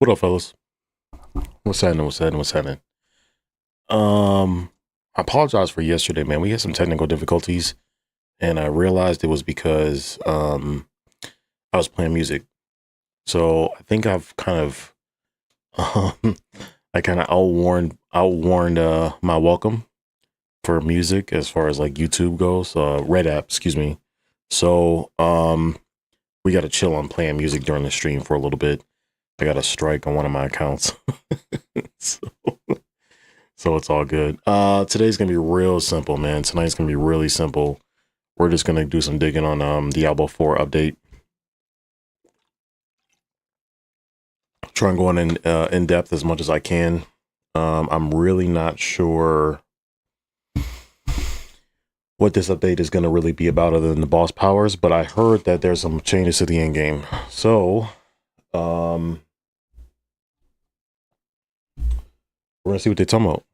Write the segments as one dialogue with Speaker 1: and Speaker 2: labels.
Speaker 1: What up, fellas? What's happening? What's happening? What's happening? I apologize for yesterday, man. We had some technical difficulties, and I realized it was because I was playing music. So I think I've kind of um, I kind of outwarned my welcome for music as far as like YouTube goes. Red app, excuse me. So we got to chill on playing music during the stream for a little bit. I got a strike on one of my accounts. so, so it's all good. Today's gonna be real simple, man. Tonight's gonna be really simple. We're just gonna do some digging on Diablo 4 update. Try and go in depth as much as I can. I'm really not sure what this update is gonna really be about other than the boss powers, but I heard that there's some changes to the end game. So we're gonna see what they're talking about.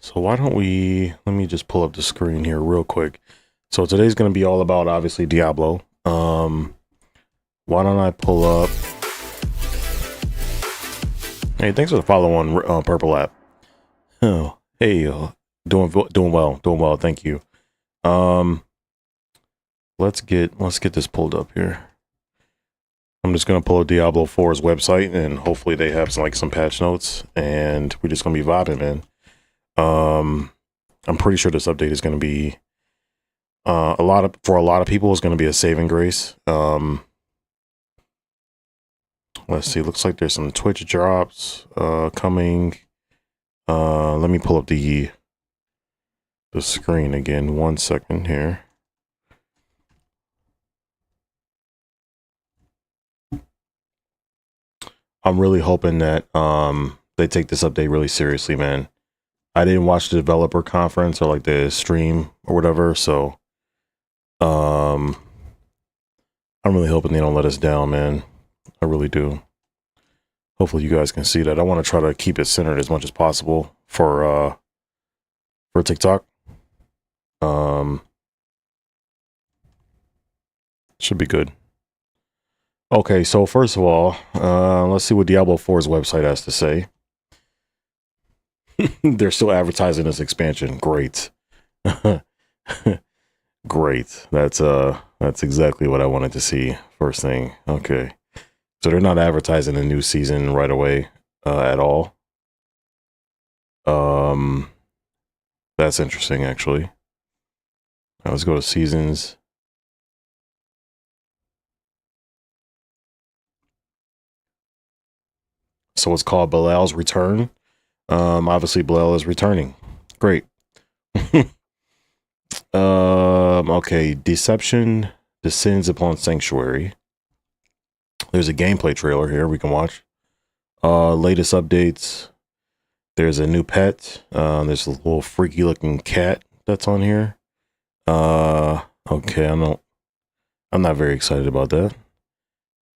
Speaker 1: So why don't let me just pull up the screen here real quick. So today's going to be all about obviously Diablo. Why don't I pull up? Hey, thanks for the follow on Purple app. Oh, hey, doing well. Thank you. Let's get this pulled up here. I'm just gonna pull up Diablo 4's website, and hopefully they have some patch notes, and we're just gonna be vibing, man. I'm pretty sure this update is gonna be for a lot of people is gonna be a saving grace. Let's see. Looks like there's some Twitch drops coming. Let me pull up the screen again. 1 second here. I'm really hoping that they take this update really seriously, man. I didn't watch the developer conference or like the stream or whatever, so I'm really hoping they don't let us down, man. I really do. Hopefully you guys can see that. I want to try to keep it centered as much as possible for TikTok. Should be good. Okay, so first of all, let's see what Diablo 4's website has to say. They're still advertising this expansion. Great. Great. That's exactly what I wanted to see first thing. Okay. So they're not advertising a new season right away at all. That's interesting actually. Now let's go to seasons. So it's called Belal's Return. Obviously Belal is returning. Great. Okay, Deception descends upon Sanctuary. There's a gameplay trailer here we can watch. Latest updates. There's a new pet. There's a little freaky looking cat that's on here. Okay, I'm not very excited about that.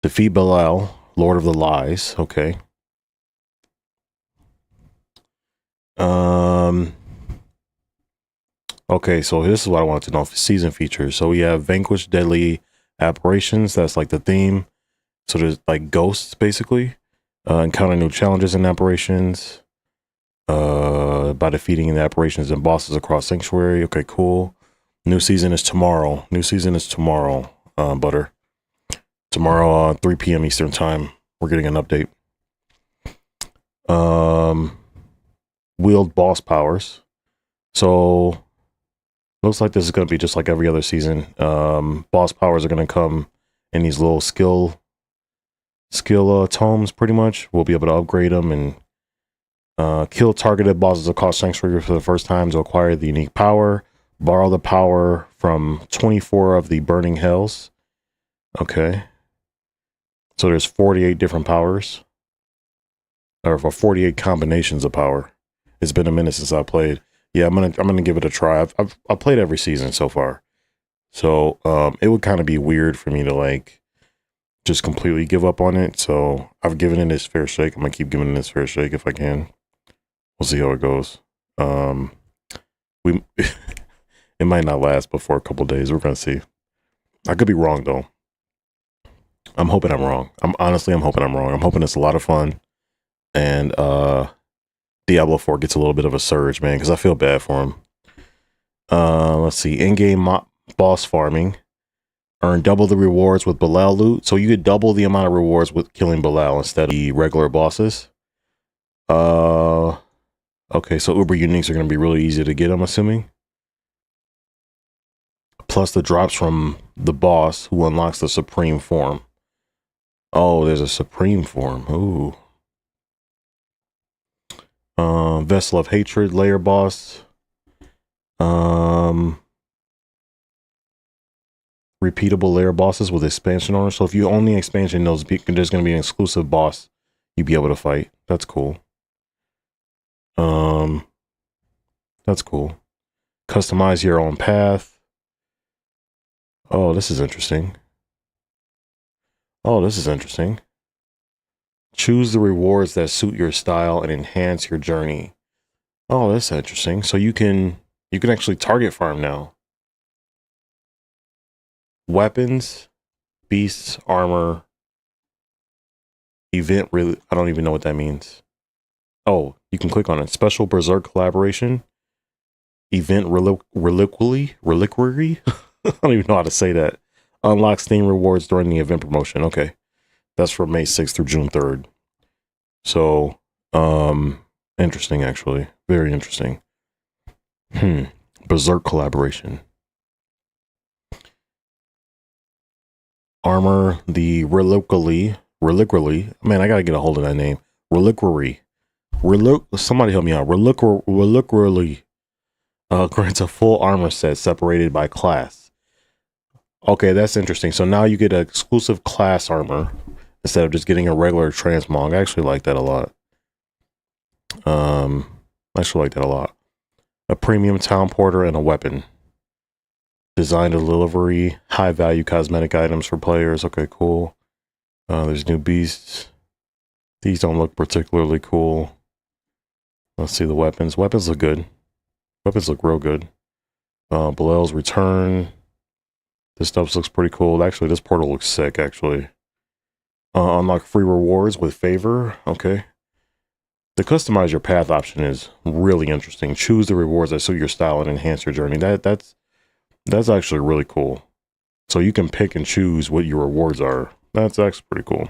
Speaker 1: Defeat Belal, Lord of the Lies. Okay. Okay, so this is what I wanted to know for season features. So we have Vanquish Deadly Apparitions. That's like the theme. So there's like ghosts basically. Encounter new challenges and apparitions. By defeating the apparitions and bosses across Sanctuary. Okay, cool. New season is tomorrow. Butter. Tomorrow, 3 p.m. Eastern time. We're getting an update. Wield boss powers. So looks like this is going to be just like every other season. Boss powers are going to come in these little skill tomes pretty much. We'll be able to upgrade them and kill targeted bosses across Sanctuary for the first time to acquire the unique power. Borrow the power from 24 of the Burning Hells. Okay. So there's 48 different powers. Or for 48 combinations of power. It's been a minute since I played. Yeah, I'm gonna give it a try. I've played every season so far. So it would kind of be weird for me to like just completely give up on it. So I've given it its fair shake. I'm gonna keep giving it its fair shake if I can. We'll see how it goes. We it might not last but for a couple days. We're gonna see. I could be wrong though. I'm hoping I'm wrong. I'm hoping I'm wrong. I'm hoping it's a lot of fun, and Diablo 4 gets a little bit of a surge, man, because I feel bad for him. Let's see. In-game boss farming. Earn double the rewards with Belial loot. So you get double the amount of rewards with killing Belial instead of the regular bosses. Okay, so Uber Uniques are going to be really easy to get, I'm assuming. Plus the drops from the boss who unlocks the Supreme form. Oh, there's a Supreme form. Ooh. Vessel of Hatred, Layer Boss. Repeatable layer bosses with expansion orders. So if you own the expansion, there's going to be an exclusive boss you'd be able to fight. That's cool. That's cool. Customize your own path. Oh, this is interesting. Oh, this is interesting. Choose the rewards that suit your style and enhance your journey. Oh, that's interesting. So you can actually target farm now. Weapons, beasts, armor, event. Really, I don't even know what that means. Oh, you can click on it. Special Berserk collaboration. Event reliquary. I don't even know how to say that. Unlock Steam rewards during the event promotion. Okay. That's from May 6th through June 3rd. So, interesting actually. Very interesting. Berserk collaboration. Armor the reliquary. Man, I gotta get a hold of that name. Reliquary. Somebody help me out. Reliquary. Grants a full armor set separated by class. Okay, that's interesting. So now you get an exclusive class armor instead of just getting a regular transmog. I actually like that a lot. A premium town porter and a weapon. Design to delivery, high value cosmetic items for players. Okay, cool. There's new beasts. These don't look particularly cool. Let's see the weapons. Weapons look good. Weapons look real good. Belial's return. This stuff looks pretty cool. Actually, this portal looks sick, actually. Unlock free rewards with favor. Okay. The customize your path option is really interesting. Choose the rewards that suit your style and enhance your journey. That's actually really cool. So you can pick and choose what your rewards are. That's actually pretty cool.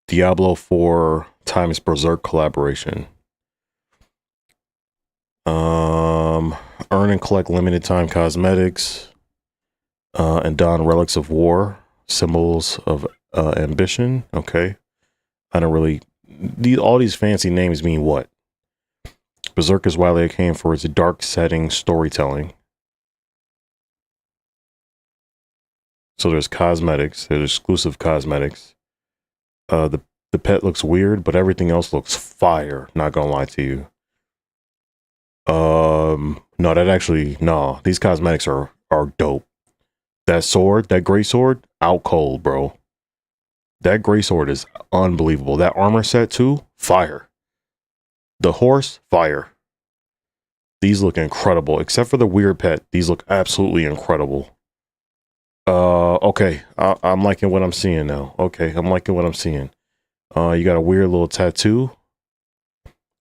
Speaker 1: Diablo 4 times Berserk collaboration. Earn and collect limited time cosmetics. And don relics of war, symbols of ambition. Okay. I don't really. All these fancy names mean what? Berserk is widely acclaimed for its dark setting storytelling. So there's cosmetics. There's exclusive cosmetics. The pet looks weird, but everything else looks fire. Not gonna lie to you. No. These cosmetics are dope. That sword, that gray sword, out cold, bro. That gray sword is unbelievable. That armor set too, fire. The horse, fire. These look incredible, except for the weird pet. These look absolutely incredible. Okay, I'm liking what I'm seeing now. Okay, I'm liking what I'm seeing. You got a weird little tattoo.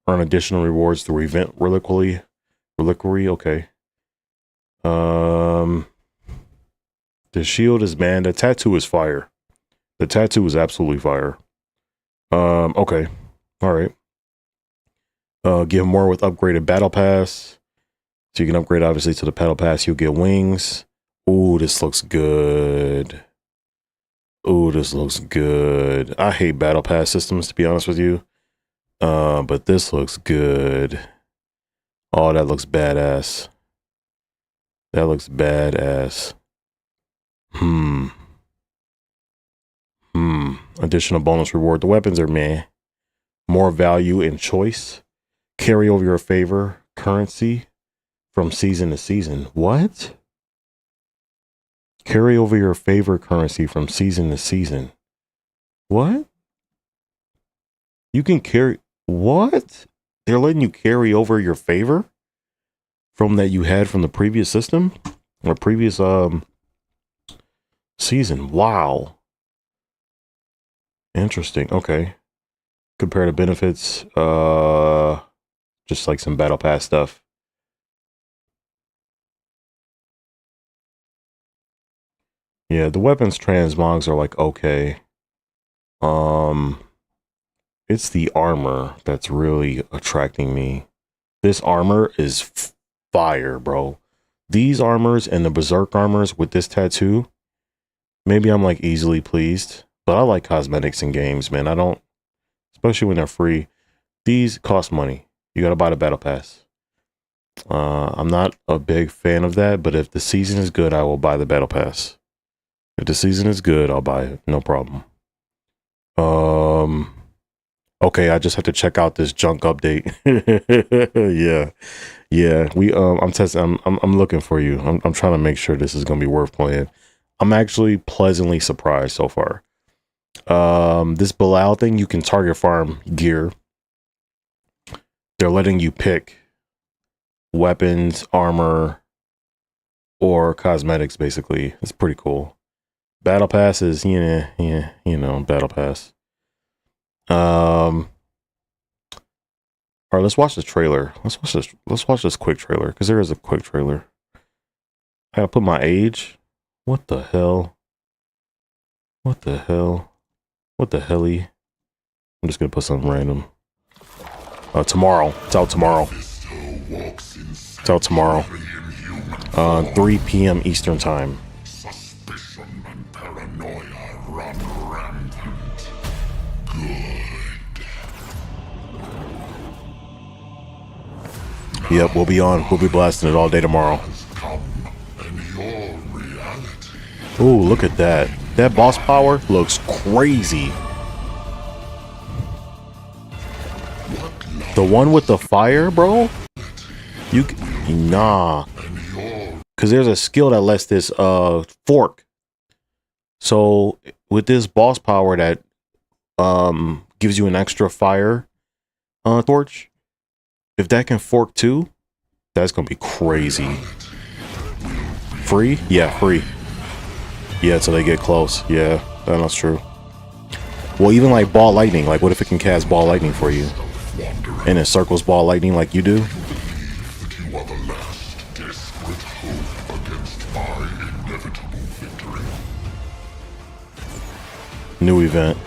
Speaker 1: Earn additional rewards through event reliquary. Okay. The shield is banned. The tattoo is fire. The tattoo is absolutely fire. Okay. All right. Give more with upgraded battle pass. So you can upgrade obviously to the battle pass. You'll get wings. Ooh, this looks good. Ooh, this looks good. I hate battle pass systems, to be honest with you. But this looks good. Oh, that looks badass. That looks badass. Additional bonus reward. The weapons are meh. More value in choice. Carry over your favor currency from season to season. What? Carry over your favor currency from season to season. What? You can carry. What? They're letting you carry over your favor from that you had from the previous system or previous season. Wow. Interesting. Okay. Compare the benefits. Just like some battle pass stuff. Yeah, the weapons transmogs are like okay. It's the armor that's really attracting me. This armor is fire, bro. These armors and the berserk armors with this tattoo, maybe I'm like easily pleased, but I like cosmetics in games, man. I don't, especially when they're free. These cost money. You gotta buy the battle pass. I'm not a big fan of that, but if the season is good, I will buy the battle pass. If the season is good, I'll buy it. No problem. Okay, I just have to check out this junk update. Yeah. I'm testing. I'm looking for you. I'm trying to make sure this is gonna be worth playing. I'm actually pleasantly surprised so far. This Bilal thing, you can target farm gear. They're letting you pick weapons, armor, or cosmetics. Basically, it's pretty cool. Battle pass is battle pass. All right, let's watch this trailer. Let's watch this quick trailer because there is a quick trailer. I gotta put my age. What the hell? What the hell? What the helly? I'm just gonna put something random. Tomorrow. It's out tomorrow. It's out tomorrow. 3 p.m. Eastern time.
Speaker 2: Suspicion and paranoia run rampant. Good.
Speaker 1: Yep, we'll be on. We'll be blasting it all day tomorrow. Ooh, look at that. That boss power looks crazy. The one with the fire, bro? Nah. Because there's a skill that lets this fork. So with this boss power that gives you an extra fire torch, if that can fork too, that's gonna be crazy. Free? Yeah, free. Yeah, until they get close. Yeah, that's true. Well, even like ball lightning, like what if it can cast ball lightning for you? And it circles ball lightning like you do?
Speaker 2: That you are the last desperate hope against my inevitable victory.
Speaker 1: New event.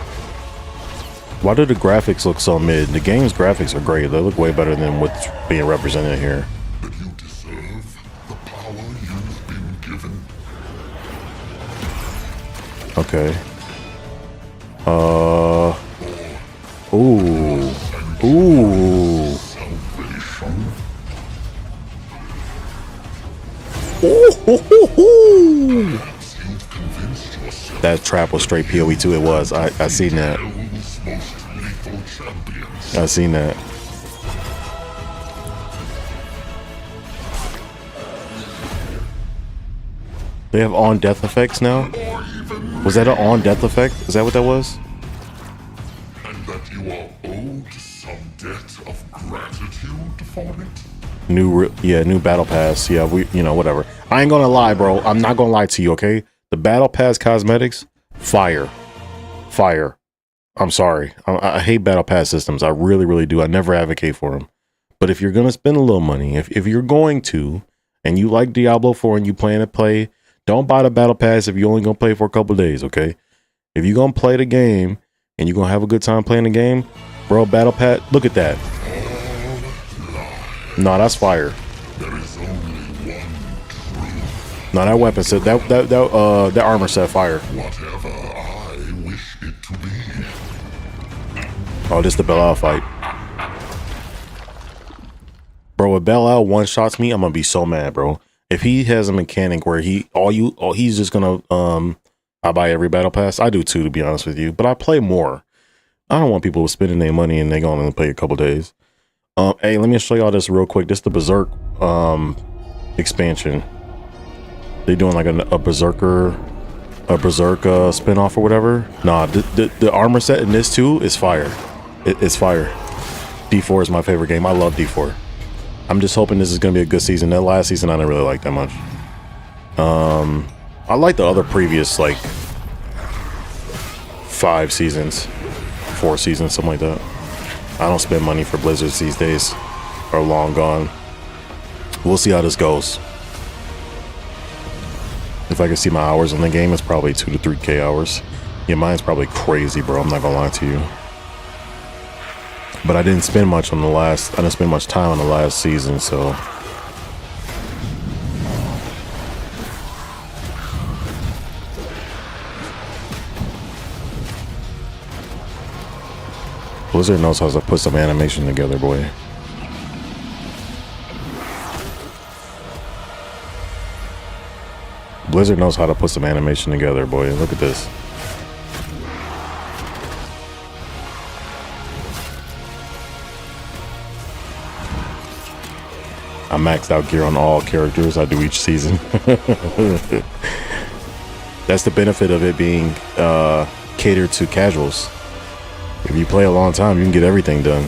Speaker 1: Why do the graphics look so mid? The game's graphics are great. They look way better than what's being represented here.
Speaker 2: But you deserve the power you've been given.
Speaker 1: Okay. Ooh. Ooh.
Speaker 2: Salvation.
Speaker 1: Ooh.
Speaker 2: Perhaps you've convinced yourself
Speaker 1: That trap was straight PoE too. It was. I seen that.
Speaker 2: Hell's most lethal champions.
Speaker 1: I seen that. They have on death effects now? Was that an on death effect? Is that what that was?
Speaker 2: And that you are owed some debt of gratitude for it?
Speaker 1: New battle pass. Yeah, whatever. I ain't gonna lie, bro. I'm not gonna lie to you, okay? The battle pass cosmetics, fire. I'm sorry. I hate battle pass systems. I really, really do. I never advocate for them. But if you're gonna spend a little money, if you're going to, and you like Diablo 4 and you plan to play, don't buy the battle pass if you're only gonna play for a couple days, okay? If you're gonna play the game and you're gonna have a good time playing the game, bro, battle pass, look at that. No, that's fire.
Speaker 2: There is only one truth.
Speaker 1: No, that weapon said that armor set fire.
Speaker 2: Whatever I wish it to be.
Speaker 1: Oh, this the Belial fight. Bro, if Belial one-shots me, I'm gonna be so mad, bro. If he has a mechanic where he's just gonna I buy every battle pass. I do too, to be honest with you. But I play more. I don't want people spending their money and they gonna play a couple days. Hey, let me show y'all this real quick. This is the Berserk expansion. They doing like a Berserk spinoff or whatever. Nah, the armor set in this too is fire. It's fire. D4 is my favorite game. I love D4. I'm just hoping this is gonna be a good season. That last season I didn't really like that much. I like the other previous like 5 seasons, 4 seasons, something like that. I don't spend money for Blizzards these days. Are long gone. We'll see how this goes. If I can see my hours in the game, it's probably 2 to 3K hours. Yeah, mine's probably crazy, bro. I'm not gonna lie to you. But I didn't spend much on the last. I didn't spend much time on the last season, so. Blizzard knows how to put some animation together, boy. Blizzard knows how to put some animation together, boy. Look at this. I maxed out gear on all characters I do each season. That's the benefit of it being catered to casuals. If you play a long time, you can get everything done.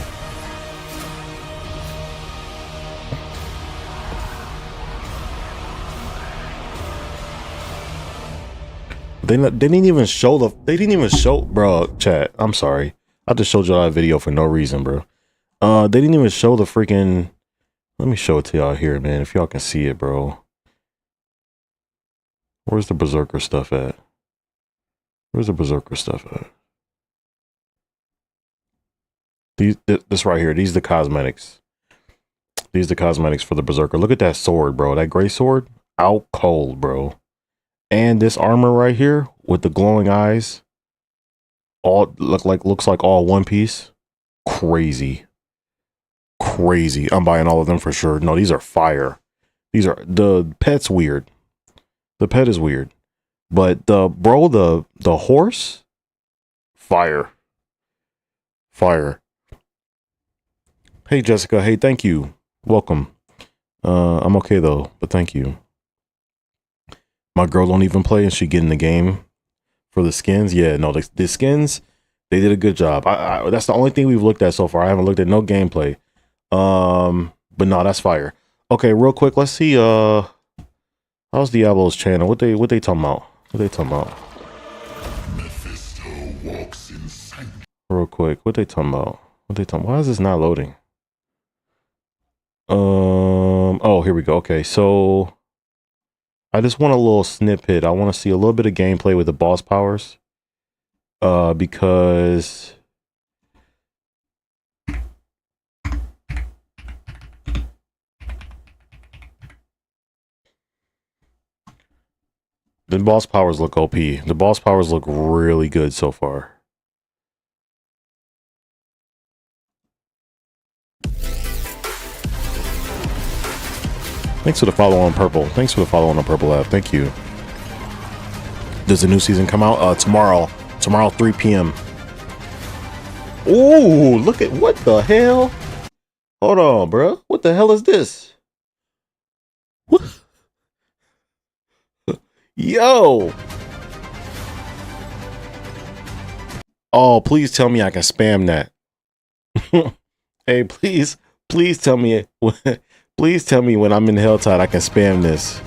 Speaker 1: They didn't even show the. They didn't even show, bro. Chat. I'm sorry. I just showed y'all that video for no reason, bro. They didn't even show the freaking. Let me show it to y'all here, man. If y'all can see it, bro. Where's the Berserker stuff at? Where's the Berserker stuff at? This right here. These are the cosmetics. These are the cosmetics for the Berserker. Look at that sword, bro. That gray sword. Out cold, bro. And this armor right here with the glowing eyes. All looks like all one piece. Crazy. Crazy. I'm buying all of them for sure. No, these are fire. These are the pet's weird. The pet is weird. But the horse, fire. Fire. Hey Jessica, hey, thank you. Welcome. I'm okay though, but thank you. My girl don't even play and she get in the game for the skins. Yeah, no, the skins, they did a good job. That's the only thing we've looked at so far. I haven't looked at no gameplay. But no, that's fire. Okay, real quick, let's see how's Diablo's channel? What they talking about? What they talking about?
Speaker 2: Mephisto walks inside.
Speaker 1: Real quick, what they talking about? What they talking? Why is this not loading? Oh, here we go. Okay, so I just want a little snippet. I want to see a little bit of gameplay with the boss powers. Because the boss powers look OP. The boss powers look really good so far. Thanks for the follow on Purple. Thanks for the follow on the Purple app. Thank you. Does the new season come out? Tomorrow. Tomorrow, 3 p.m. Ooh, look at what the hell? Hold on, bro. What the hell is this? What? Yo. Oh, please tell me I can spam that. Hey, please tell me. Please tell me when I'm in Helltide I can spam this.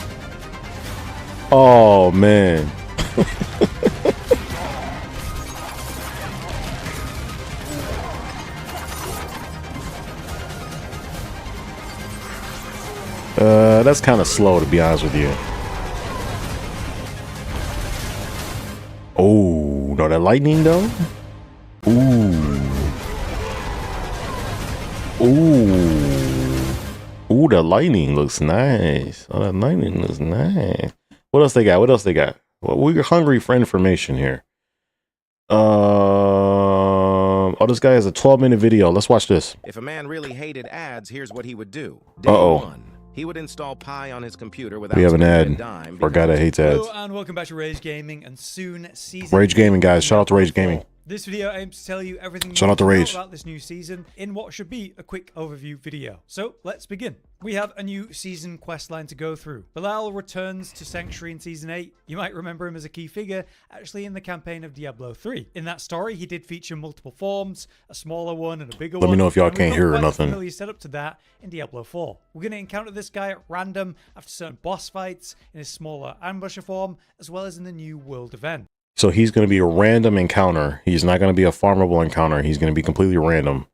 Speaker 1: Oh, man. That's kind of slow, to be honest with you. Oh, no, that lightning, though? Ooh. Ooh. Ooh, the lightning looks nice. Oh, that lightning looks nice. What else they got? What else they got? Well, we're hungry for information here. Oh, this guy has a 12-minute video. Let's watch this.
Speaker 3: If a man really hated ads, here's what he would do.
Speaker 1: Uh-oh.
Speaker 3: Day one, he would install Pi on his computer without
Speaker 1: We have an
Speaker 3: spending
Speaker 1: ad
Speaker 3: a dime
Speaker 1: for a guy that hates ads.
Speaker 4: Hello and welcome back to Rage Gaming, and soon season
Speaker 1: Rage Gaming, guys. Shout out to Rage Gaming.
Speaker 4: This video aims to tell you everything you
Speaker 1: Shout
Speaker 4: need
Speaker 1: out to
Speaker 4: to know
Speaker 1: Rage.
Speaker 4: about this new season in what should be a quick overview video. So let's begin. We have a new season questline to go through. Bilal returns to Sanctuary in Season 8. You might remember him as a key figure actually in the campaign of Diablo 3. In that story, he did feature multiple forms, a smaller one and a bigger one.
Speaker 1: Let me know if y'all
Speaker 4: and we've
Speaker 1: can't
Speaker 4: got
Speaker 1: hear or
Speaker 4: quite a
Speaker 1: nothing.
Speaker 4: familiar setup to that in Diablo 4. We're going to encounter this guy at random after certain boss fights in his smaller ambusher form, as well as in the new world event.
Speaker 1: So he's going to be a random encounter. He's not going to be a farmable encounter. He's going to be completely random.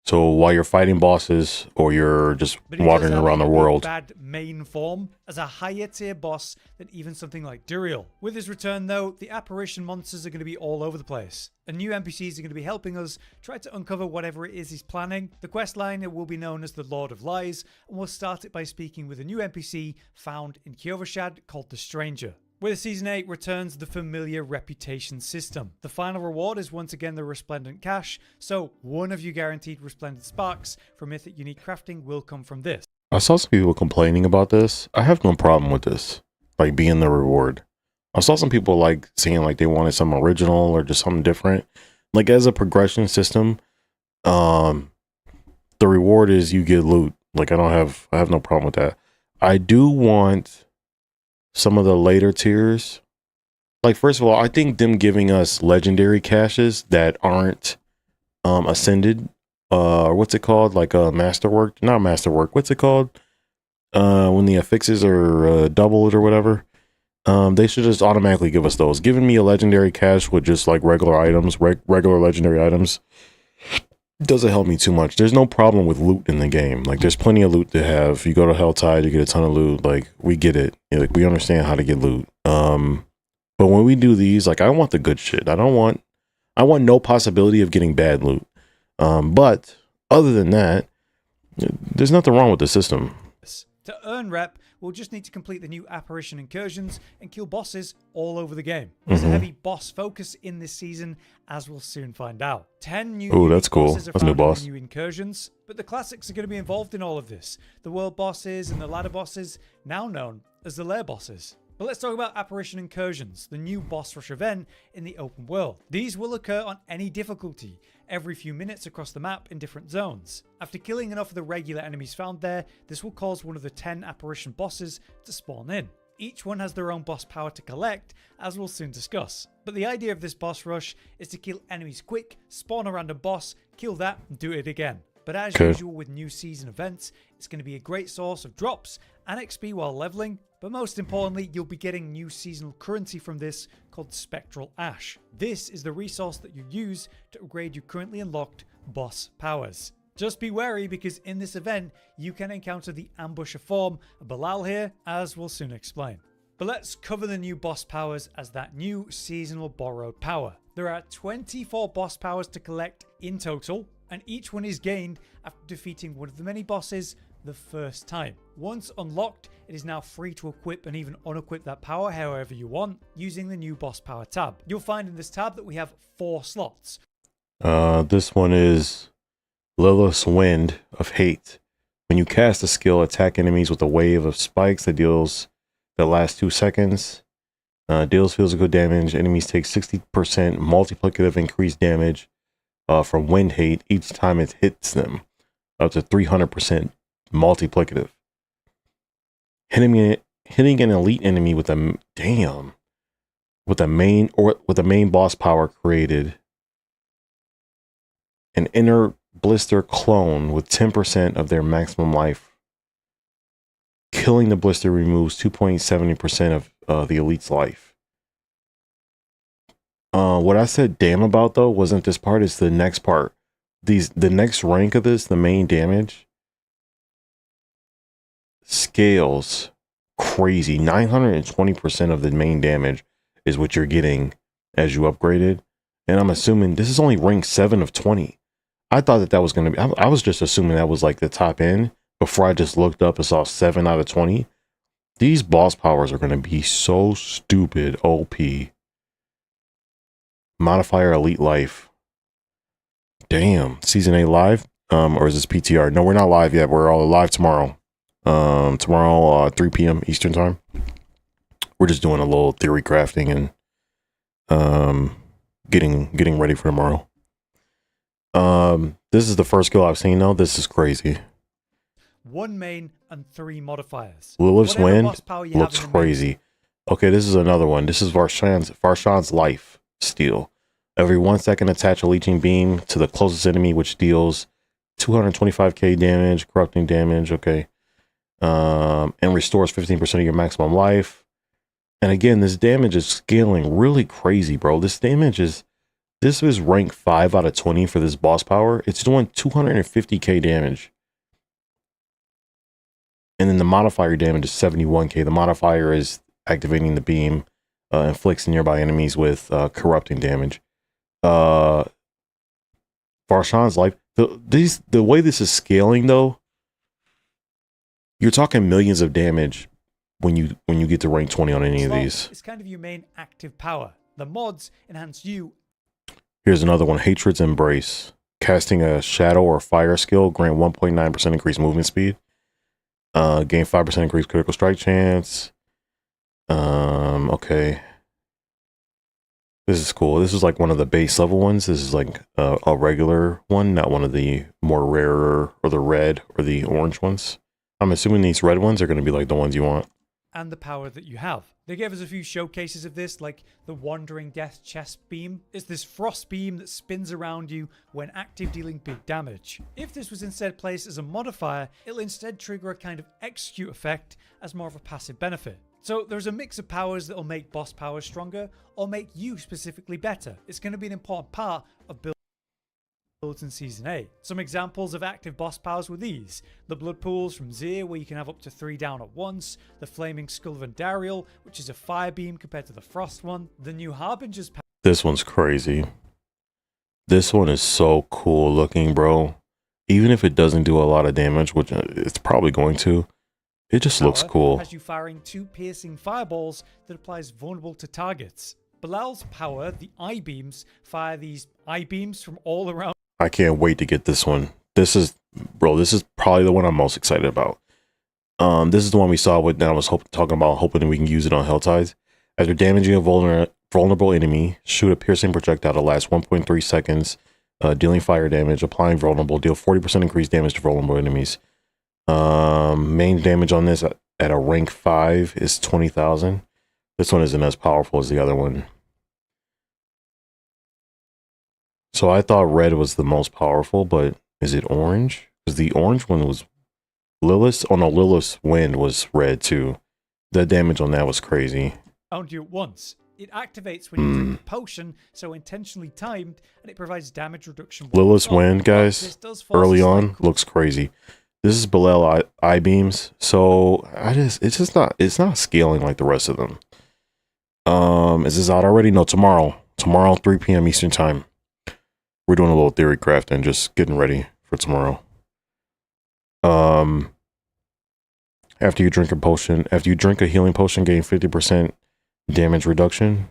Speaker 1: So while you're fighting bosses or you're just
Speaker 4: But he
Speaker 1: wandering
Speaker 4: does have
Speaker 1: around the
Speaker 4: a
Speaker 1: world,
Speaker 4: bad main form as a higher tier boss than even something like Duriel. With his return though, the apparition monsters are going to be all over the place. And new NPCs are going to be helping us try to uncover whatever it is he's planning. The quest line will be known as the Lord of Lies, and we'll start it by speaking with a new NPC found in Kyovashad called the Stranger. With Season 8 returns the familiar reputation system. The final reward is once again the Resplendent Cash, so one of you guaranteed Resplendent Sparks from Mythic Unique Crafting will come from this.
Speaker 1: I saw some people complaining about this. I have no problem with this, like being the reward. I saw some people like saying like they wanted some original or just something different. Like as a progression system, the reward is you get loot. Like I have no problem with that. I do want some of the later tiers. Like first of all, I think them giving us legendary caches that aren't ascended, what's it called? Like masterwork, not masterwork. What's it called? When the affixes are doubled or whatever. They should just automatically give us those. Giving me a legendary cache with just like regular items, regular legendary items, doesn't help me too much. There's no problem with loot in the game. Like there's plenty of loot to have. You go to Helltide, you get a ton of loot. Like we get it. Like we understand how to get loot. But when we do these, like I want the good shit. I want no possibility of getting bad loot. But other than that, there's nothing wrong with the system.
Speaker 4: To earn rep, we'll just need to complete the new apparition incursions and kill bosses all over the game. There's a heavy boss focus in this season, as we'll soon find out. 10 new
Speaker 1: Ooh, that's cool.
Speaker 4: bosses are
Speaker 1: That's a new
Speaker 4: found in
Speaker 1: boss.
Speaker 4: the new incursions, but the classics are going to be involved in all of this. The world bosses and the ladder bosses, now known as the lair bosses. But let's talk about Apparition Incursions, the new boss rush event in the open world. These will occur on any difficulty, every few minutes across the map in different zones. After killing enough of the regular enemies found there, this will cause one of the 10 apparition bosses to spawn in. Each one has their own boss power to collect, as we'll soon discuss. But the idea of this boss rush is to kill enemies quick, spawn a random boss, kill that, and do it again. But as usual with new season events, it's going to be a great source of drops and XP while leveling, but most importantly, you'll be getting new seasonal currency from this called Spectral Ash. This is the resource that you use to upgrade your currently unlocked boss powers. Just be wary because in this event, you can encounter the ambusher form of Bilal here, as we'll soon explain. But let's cover the new boss powers as that new seasonal borrowed power. There are 24 boss powers to collect in total, and each one is gained after defeating one of the many bosses the first time. Once unlocked, it is now free to equip and even unequip that power however you want using the new boss power tab. You'll find in this tab that we have 4 slots.
Speaker 1: This one is Lilith's Wind of Hate. When you cast a skill, attack enemies with a wave of spikes that lasts 2 seconds. Deals physical damage. Enemies take 60% multiplicative increased damage from Wind Hate each time it hits them, up to 300% multiplicative. Hitting an elite enemy with a main boss power created an inner blister clone with 10% of their maximum life. Killing the blister removes 2.70% of the elite's life. What I said damn about though wasn't this part, it's the next part. The next rank of this, the main damage, scales crazy. 920% of the main damage is what you're getting as you upgraded. And I'm assuming this is only rank 7 of 20. I thought that was going to be, I was just assuming that was like the top end before I just looked up and saw 7 out of 20. These boss powers are going to be so stupid OP. Modifier Elite Life. Damn. Season 8 live? Or is this PTR? No, we're not live yet. We're all live tomorrow. Tomorrow, 3 p.m. Eastern time. We're just doing a little theory crafting and getting ready for tomorrow. This is the first skill I've seen though. This is crazy.
Speaker 4: 1 main and 3 modifiers.
Speaker 1: Lilith's
Speaker 4: Whatever
Speaker 1: Wind
Speaker 4: boss power you
Speaker 1: looks
Speaker 4: have in the main
Speaker 1: crazy. Okay, this is another one. This is Varshan's Life Steal. Every 1 second, attach a leeching beam to the closest enemy, which deals 225k damage, corrupting damage. Okay, and restores 15% of your maximum life. And again, this damage is scaling really crazy, bro. This is rank 5 out of 20 for this boss power. It's doing 250k damage. And then the modifier damage is 71k. The modifier is activating the beam, inflicts nearby enemies with corrupting damage. Varshan's Life. The way this is scaling though, you're talking millions of damage when you get to rank 20 on any of these.
Speaker 4: It's kind of your main active power. The mods enhance you.
Speaker 1: Here's another one, Hatred's Embrace. Casting a shadow or fire skill, grant 1.9% increased movement speed. Gain 5% increased critical strike chance. Okay. This is cool. This is like one of the base level ones. This is like a regular one, not one of the more rarer or the red or the orange ones. I'm assuming these red ones are going to be like the ones you want.
Speaker 4: And the power that you have. They gave us a few showcases of this, like the Wandering Death chest beam. It's this frost beam that spins around you when active, dealing big damage. If this was instead placed as a modifier, it'll instead trigger a kind of execute effect as more of a passive benefit. So there's a mix of powers that will make boss powers stronger or make you specifically better. It's going to be an important part of building in Season 8. Some examples of active boss powers were these: the Blood Pools from Zir, where you can have up to 3 down at once, the Flaming Skull of Andariel, which is a fire beam compared to the Frost one, the new Harbinger's power.
Speaker 1: This one's crazy. This one is so cool looking, bro. Even if it doesn't do a lot of damage, which it's probably going to, it just looks cool.
Speaker 4: Has you firing 2 piercing fireballs that applies vulnerable to targets. Belal's power, the eye beams, fire these eye beams from all around.
Speaker 1: I can't wait to get this one. This is probably the one I'm most excited about. This is the one we saw with, I was talking about hoping we can use it on Helltides. After damaging a vulnerable enemy, shoot a piercing projectile that lasts 1.3 seconds, dealing fire damage, applying vulnerable, deal 40% increased damage to vulnerable enemies. Main damage on this at a rank 5 is 20,000. This one isn't as powerful as the other one. So I thought red was the most powerful, but is it orange? Because the orange one was Lilith's. Oh no, Lilith's Wind was red too. The damage on that was crazy.
Speaker 4: Around you at once. It activates when you drink a potion, so intentionally timed, and it provides damage reduction.
Speaker 1: Lilith's Wind, guys, early on looks crazy. This is Belel eye beams, so it's not scaling like the rest of them. Is this out already? No, tomorrow 3 p.m. Eastern time. We're doing a little theory craft and just getting ready for tomorrow. After you drink a healing potion, gain 50% damage reduction.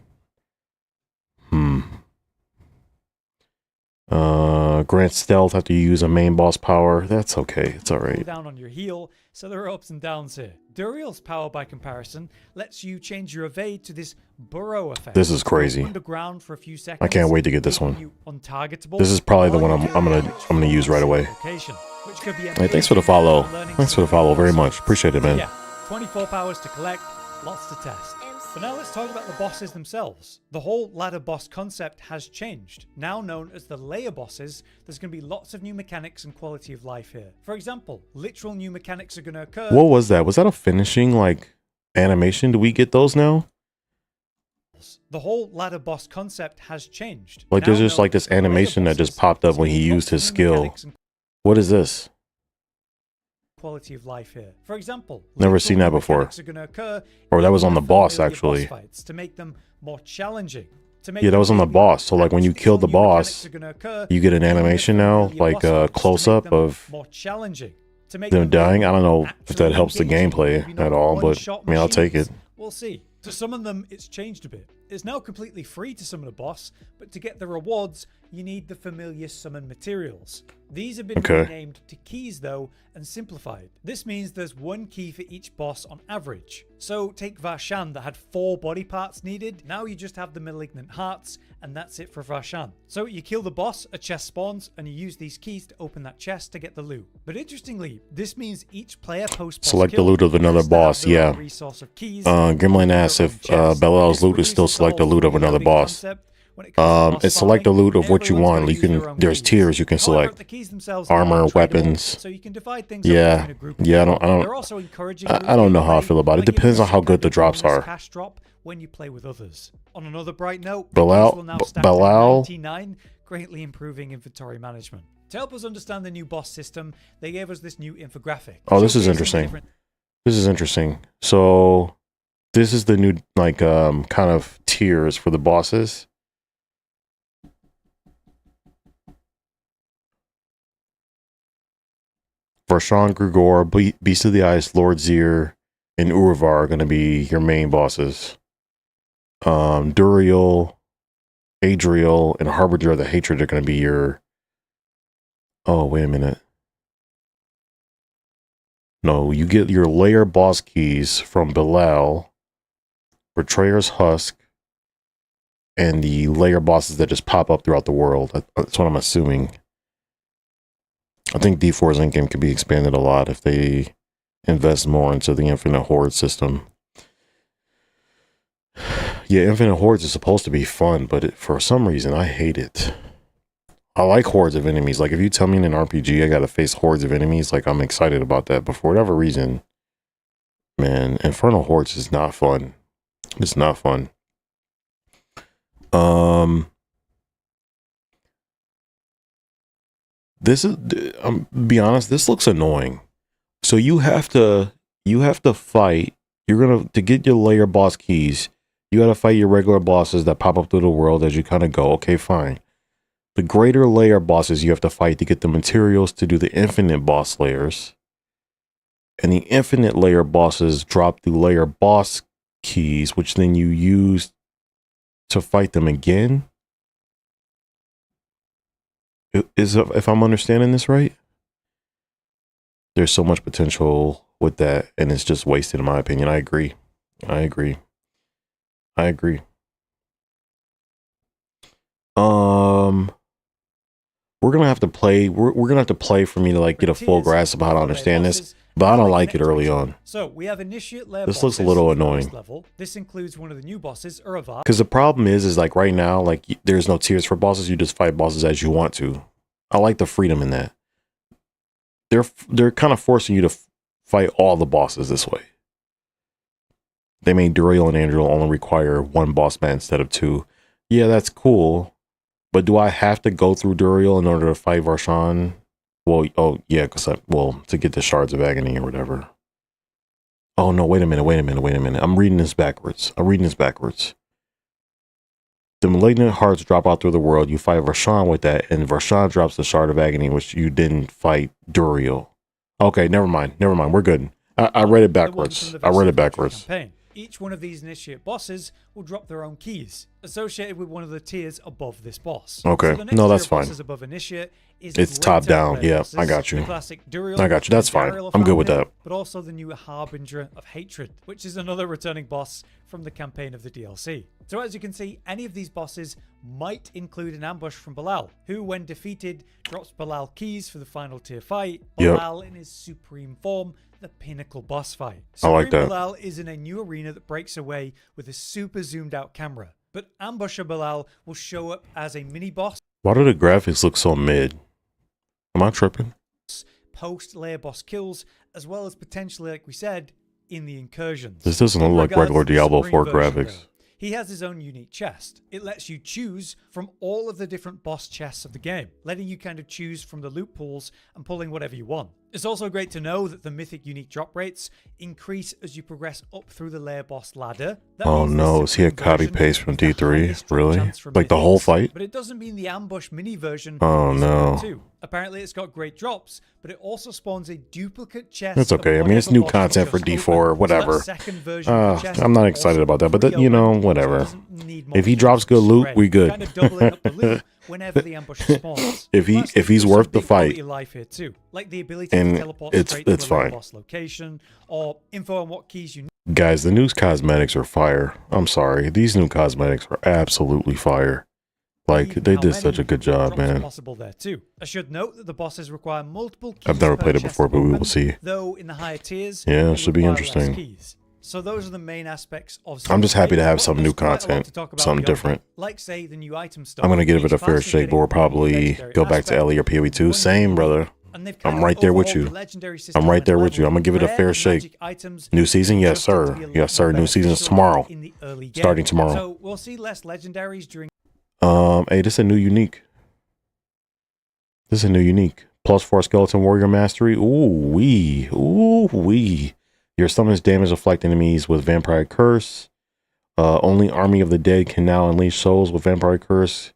Speaker 1: Grant stealth after you use a main boss power. That's okay. It's all right.
Speaker 4: Down on your heal, so there are ups and downs here. Duriel's power, by comparison, lets you change your evade to this burrow effect.
Speaker 1: This is crazy.
Speaker 4: Underground for a few seconds.
Speaker 1: I can't wait to get this one.
Speaker 4: Untargetable.
Speaker 1: This is probably the one I'm gonna use right away.
Speaker 4: Which could be
Speaker 1: hey, thanks for the follow. Thanks for the follow very much. Appreciate it, man.
Speaker 4: Yeah, 24 powers to collect, lots to test. But now let's talk about the bosses themselves. The whole ladder boss concept has changed. Now known as the layer bosses, there's going to be lots of new mechanics and quality of life here. For example, literal new mechanics are going to occur.
Speaker 1: What was that? Was that a finishing like animation? Do we get those now?
Speaker 4: The whole ladder boss concept has changed.
Speaker 1: Like there's just like this animation that just popped up when he used his skill. What is this?
Speaker 4: Quality of life here. For example,
Speaker 1: never seen that before. Or that was on the boss actually.
Speaker 4: To make them more challenging.
Speaker 1: Yeah, that was on the boss. So like when you kill the boss, you get an animation now, like a close up of them dying. I don't know if that helps the gameplay at all, but I mean, I'll take it.
Speaker 4: We'll see. To summon them, it's changed a bit. It's now completely free to summon a boss, but to get the rewards, you need the familiar summon materials. These have been
Speaker 1: Okay.
Speaker 4: renamed to keys though and simplified. This means there's one key for each boss on average. So take Varshan that had 4 body parts needed, now you just have the malignant hearts and that's it for Varshan. So you kill the boss, a chest spawns, and you use these keys to open that chest to get the loot. But interestingly, this means each player post-boss
Speaker 1: Select the
Speaker 4: kill
Speaker 1: loot of another
Speaker 4: has to have
Speaker 1: boss,
Speaker 4: their own
Speaker 1: yeah.
Speaker 4: resource of keys,
Speaker 1: Gremlin asks if Belial's loot is still select the loot of another boss. It's select the loot of what you want. You can, there's tiers you can select. Armor, weapons.
Speaker 4: So you can divide things
Speaker 1: Yeah,
Speaker 4: up between a group of
Speaker 1: yeah.
Speaker 4: people.
Speaker 1: I
Speaker 4: They're also encouraging
Speaker 1: I
Speaker 4: group
Speaker 1: don't know how I
Speaker 4: gameplay
Speaker 1: feel about it.
Speaker 4: by giving
Speaker 1: Depends
Speaker 4: you
Speaker 1: on how
Speaker 4: some
Speaker 1: good
Speaker 4: kind
Speaker 1: the
Speaker 4: of
Speaker 1: drops
Speaker 4: bonus
Speaker 1: are.
Speaker 4: cash drop when you play with others. On another bright note,
Speaker 1: Belial-
Speaker 4: these will now stack to
Speaker 1: Belial-
Speaker 4: 99, greatly improving inventory management. To help us understand the new boss system, they gave us this new infographic.
Speaker 1: Oh, this is
Speaker 4: showcasing
Speaker 1: interesting.
Speaker 4: different-
Speaker 1: This is interesting. So this is the new kind of tiers for the bosses. Varshan, Grigor, Beast of the Ice, Lord Zir, and Urvar are going to be your main bosses. Duriel, Adriel, and Harbinger of the Hatred are going to be your... Oh, wait a minute. No, you get your layer boss keys from Belial, Betrayer's Husk, and the layer bosses that just pop up throughout the world. That's what I'm assuming. I think D4's endgame could be expanded a lot if they invest more into the Infinite Horde system. Yeah, Infinite Hordes is supposed to be fun, but for some reason, I hate it. I like hordes of enemies. Like, if you tell me in an RPG I gotta face hordes of enemies, like, I'm excited about that. But for whatever reason, man, Infernal Hordes is not fun. It's not fun. This is, be honest, this looks annoying. So you have to fight. To get your layer boss keys, you gotta fight your regular bosses that pop up through the world as you kind of go. Okay, fine. The greater layer bosses you have to fight to get the materials to do the infinite boss layers. And the infinite layer bosses drop the layer boss keys, which then you use to fight them again. If I'm understanding this right, there's so much potential with that, and it's just wasted in my opinion. I agree. We're gonna have to play. We're gonna have to play for me to like get a full grasp of how to understand this. But I don't like it early on.
Speaker 4: So we have initiate layer
Speaker 1: This looks a
Speaker 4: bosses
Speaker 1: little
Speaker 4: at the lowest
Speaker 1: annoying.
Speaker 4: level. This includes one of the new bosses, Uravar.
Speaker 1: Because the problem is like right now, like there's no tiers for bosses. You just fight bosses as you want to. I like the freedom in that. They're kind of forcing you to fight all the bosses this way. They made Duriel and Andriel only require one boss man instead of 2. Yeah, that's cool. But do I have to go through Duriel in order to fight Varshan? Well, oh yeah, to get the shards of agony or whatever. Oh no, wait a minute. I'm reading this backwards. The malignant hearts drop out through the world. You fight Varshan with that, and Varshan drops the shard of agony, which you didn't fight Duriel. Okay, never mind. We're good. I read it backwards.
Speaker 4: Campaign. Each one of these initiate bosses will drop their own keys associated with one of the tiers above this boss.
Speaker 1: Okay,
Speaker 4: So the next
Speaker 1: no,
Speaker 4: tier
Speaker 1: that's
Speaker 4: of
Speaker 1: fine.
Speaker 4: bosses above initiate is
Speaker 1: It's
Speaker 4: the
Speaker 1: top
Speaker 4: greater
Speaker 1: down.
Speaker 4: layer
Speaker 1: Yeah,
Speaker 4: bosses,
Speaker 1: I got you.
Speaker 4: the classic Duriel,
Speaker 1: I got you. That's fine.
Speaker 4: Dariel
Speaker 1: I'm good with
Speaker 4: family,
Speaker 1: that.
Speaker 4: But also the new Harbinger of Hatred, which is another returning boss from the campaign of the DLC. So as you can see, any of these bosses might include an ambush from Belial, who when defeated drops Belial keys for the final tier fight.
Speaker 1: Yep.
Speaker 4: Belial in his supreme form, the pinnacle boss fight.
Speaker 1: I like
Speaker 4: Supreme
Speaker 1: that.
Speaker 4: Belial is in a new arena that breaks away with a super zoomed out camera. But Ambusher Belial will show up as a mini boss
Speaker 1: Why do the graphics look so mid? Am I tripping?
Speaker 4: post layer boss kills, as well as potentially, like we said, in the incursions.
Speaker 1: This doesn't look
Speaker 4: In
Speaker 1: like
Speaker 4: regards
Speaker 1: regular
Speaker 4: to the
Speaker 1: Diablo
Speaker 4: Supreme
Speaker 1: 4
Speaker 4: version,
Speaker 1: graphics.
Speaker 4: though, he has his own unique chest. It lets you choose from all of the different boss chests of the game, letting you kind of choose from the loot pools and pulling whatever you want. It's also great to know that the mythic unique drop rates increase as you progress up through the layer boss ladder. That
Speaker 1: Oh
Speaker 4: means the
Speaker 1: no, is he a
Speaker 4: Supreme
Speaker 1: copy
Speaker 4: version
Speaker 1: paste from
Speaker 4: has the
Speaker 1: D3?
Speaker 4: highest drop
Speaker 1: Really?
Speaker 4: chance from
Speaker 1: Like the whole
Speaker 4: mythics,
Speaker 1: fight?
Speaker 4: But it doesn't mean the ambush mini version
Speaker 1: Oh,
Speaker 4: is
Speaker 1: no.
Speaker 4: good too. Apparently it's got great drops, but it also spawns a duplicate chest.
Speaker 1: That's okay. I
Speaker 4: of
Speaker 1: mean, it's
Speaker 4: whatever
Speaker 1: new
Speaker 4: boss
Speaker 1: content for
Speaker 4: just
Speaker 1: D4,
Speaker 4: opened. So that
Speaker 1: whatever.
Speaker 4: second version of the chest
Speaker 1: I'm not
Speaker 4: also
Speaker 1: excited about that, but that,
Speaker 4: pre-opened,
Speaker 1: you know,
Speaker 4: so it
Speaker 1: whatever.
Speaker 4: doesn't need more
Speaker 1: If he drops good
Speaker 4: to
Speaker 1: loot,
Speaker 4: raid.
Speaker 1: we good.
Speaker 4: Kind of doubling up the loot whenever the ambush spawns.
Speaker 1: If
Speaker 4: Lastly,
Speaker 1: he's
Speaker 4: there's some
Speaker 1: worth the
Speaker 4: big quality
Speaker 1: fight,
Speaker 4: of life here too, like the ability
Speaker 1: and
Speaker 4: to teleport
Speaker 1: it's
Speaker 4: straight to a
Speaker 1: fine.
Speaker 4: boss location, or info on what keys you need.
Speaker 1: Guys, the new cosmetics are fire. I'm sorry, these new cosmetics are absolutely fire. Like,
Speaker 4: Even
Speaker 1: they
Speaker 4: how
Speaker 1: did
Speaker 4: many
Speaker 1: such a good job,
Speaker 4: drops are
Speaker 1: man.
Speaker 4: possible there too. I should note that the bosses require multiple keys
Speaker 1: I've never
Speaker 4: per
Speaker 1: played it
Speaker 4: chest
Speaker 1: before, but we will
Speaker 4: open,
Speaker 1: see.
Speaker 4: Though in the higher tiers,
Speaker 1: Yeah,
Speaker 4: they
Speaker 1: it should be
Speaker 4: require less
Speaker 1: interesting.
Speaker 4: keys. So those are the main aspects of.
Speaker 1: I'm just happy to have
Speaker 4: but
Speaker 1: some
Speaker 4: there's
Speaker 1: new
Speaker 4: quite a lot
Speaker 1: content,
Speaker 4: to talk about
Speaker 1: something
Speaker 4: beyond
Speaker 1: different.
Speaker 4: that. Like say the new item store.
Speaker 1: I'm gonna give it
Speaker 4: Each
Speaker 1: a
Speaker 4: class
Speaker 1: fair
Speaker 4: is
Speaker 1: shake, but
Speaker 4: getting
Speaker 1: we'll
Speaker 4: a new
Speaker 1: probably
Speaker 4: legendary
Speaker 1: go back to
Speaker 4: aspect,
Speaker 1: Ellie or PoE2.
Speaker 4: one
Speaker 1: Same,
Speaker 4: unique,
Speaker 1: brother.
Speaker 4: and they've
Speaker 1: I'm
Speaker 4: kind of
Speaker 1: right there with
Speaker 4: overhauled
Speaker 1: you.
Speaker 4: the legendary system
Speaker 1: I'm right
Speaker 4: when
Speaker 1: there with you. I'm
Speaker 4: leveling.
Speaker 1: gonna give it a
Speaker 4: Rare
Speaker 1: fair
Speaker 4: and
Speaker 1: shake.
Speaker 4: magic items
Speaker 1: New season, yes
Speaker 4: adjusted to
Speaker 1: sir,
Speaker 4: be a lot
Speaker 1: yes sir.
Speaker 4: more
Speaker 1: New season's
Speaker 4: beneficial
Speaker 1: tomorrow,
Speaker 4: in the early game.
Speaker 1: starting tomorrow.
Speaker 4: So we'll see less legendaries during.
Speaker 1: Hey, this is a new unique. This is a new unique. +4 skeleton warrior mastery. Ooh wee. Your summon's damage affect enemies with vampire curse. Only army of the dead can now unleash souls with vampire curse.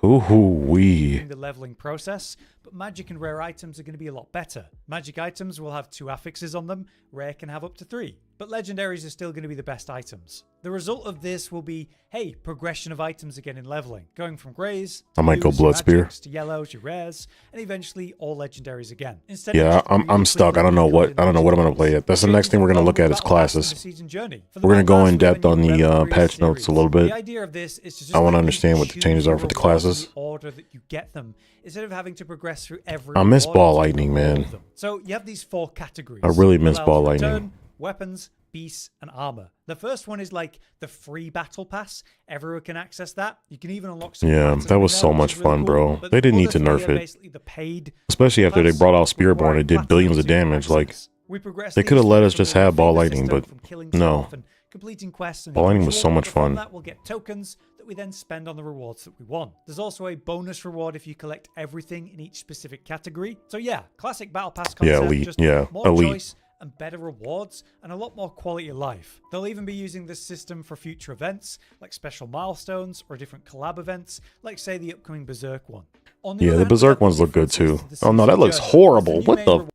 Speaker 1: Wee.
Speaker 4: The leveling process, but magic and rare items are going to be a lot better. Magic items will have 2 affixes on them, rare can have up to 3, but legendaries are still going to be the best items. The result of this will be, hey, progression of items again in leveling, going from greys to
Speaker 1: I might go
Speaker 4: blues,
Speaker 1: blood spear.
Speaker 4: magics, to yellows, your rares, and eventually all legendaries again. Instead
Speaker 1: Yeah,
Speaker 4: of just
Speaker 1: I'm
Speaker 4: really
Speaker 1: stuck. I don't
Speaker 4: quickly
Speaker 1: know what
Speaker 4: building
Speaker 1: I'm gonna play
Speaker 4: legendaries.
Speaker 1: yet. That's the next thing we're gonna look at is
Speaker 4: Battle Pass and
Speaker 1: classes.
Speaker 4: the season journey. For the
Speaker 1: We're gonna
Speaker 4: Battle
Speaker 1: go
Speaker 4: Pass,
Speaker 1: in
Speaker 4: we have a
Speaker 1: depth on
Speaker 4: new
Speaker 1: the
Speaker 4: revelry
Speaker 1: patch notes a
Speaker 4: series.
Speaker 1: little bit.
Speaker 4: The idea of this is to just
Speaker 1: I wanna
Speaker 4: let you
Speaker 1: understand what the
Speaker 4: choose
Speaker 1: changes
Speaker 4: your
Speaker 1: are for the
Speaker 4: rewards in
Speaker 1: classes.
Speaker 4: the order that you get them, instead of having to progress through every
Speaker 1: I miss
Speaker 4: reward
Speaker 1: ball
Speaker 4: to
Speaker 1: lightning,
Speaker 4: all
Speaker 1: man.
Speaker 4: of them. So you have these 4 categories.
Speaker 1: I really miss
Speaker 4: Allows
Speaker 1: ball
Speaker 4: for
Speaker 1: lightning.
Speaker 4: turn, weapons, beasts, and armor. The first one is like the free battle pass. Everyone can access that. You can even unlock some
Speaker 1: Yeah,
Speaker 4: items
Speaker 1: that
Speaker 4: in
Speaker 1: was
Speaker 4: there,
Speaker 1: so
Speaker 4: which
Speaker 1: much
Speaker 4: is really
Speaker 1: fun,
Speaker 4: cool.
Speaker 1: bro.
Speaker 4: But
Speaker 1: They didn't
Speaker 4: the
Speaker 1: need to
Speaker 4: other
Speaker 1: nerf
Speaker 4: three are
Speaker 1: it.
Speaker 4: basically the paid
Speaker 1: Especially after they
Speaker 4: pass,
Speaker 1: brought out Spearborn
Speaker 4: requiring
Speaker 1: and did billions of
Speaker 4: platinum
Speaker 1: damage.
Speaker 4: to
Speaker 1: Like,
Speaker 4: access. We progressed
Speaker 1: they could have
Speaker 4: these
Speaker 1: let
Speaker 4: through
Speaker 1: us
Speaker 4: the
Speaker 1: just
Speaker 4: whole
Speaker 1: have ball
Speaker 4: favor
Speaker 1: lightning,
Speaker 4: system,
Speaker 1: but
Speaker 4: from killing
Speaker 1: no.
Speaker 4: stuff and completing quests and
Speaker 1: Ball lightning was
Speaker 4: individual,
Speaker 1: so much
Speaker 4: but from
Speaker 1: fun.
Speaker 4: that we'll get tokens that we then spend on the rewards that we want. There's also a bonus reward if you collect everything in each specific category. So yeah, classic battle pass concept,
Speaker 1: elite.
Speaker 4: just
Speaker 1: Yeah,
Speaker 4: more
Speaker 1: elite.
Speaker 4: choice and better rewards and a lot more quality of life. They'll even be using this system for future events like special milestones or different collab events, like say the upcoming Berserk one. On the
Speaker 1: Yeah,
Speaker 4: other
Speaker 1: the
Speaker 4: hand, we
Speaker 1: Berserk
Speaker 4: have the
Speaker 1: ones look good
Speaker 4: differences
Speaker 1: too.
Speaker 4: to the
Speaker 1: Oh no,
Speaker 4: season
Speaker 1: that looks
Speaker 4: journey.
Speaker 1: horrible.
Speaker 4: There's a new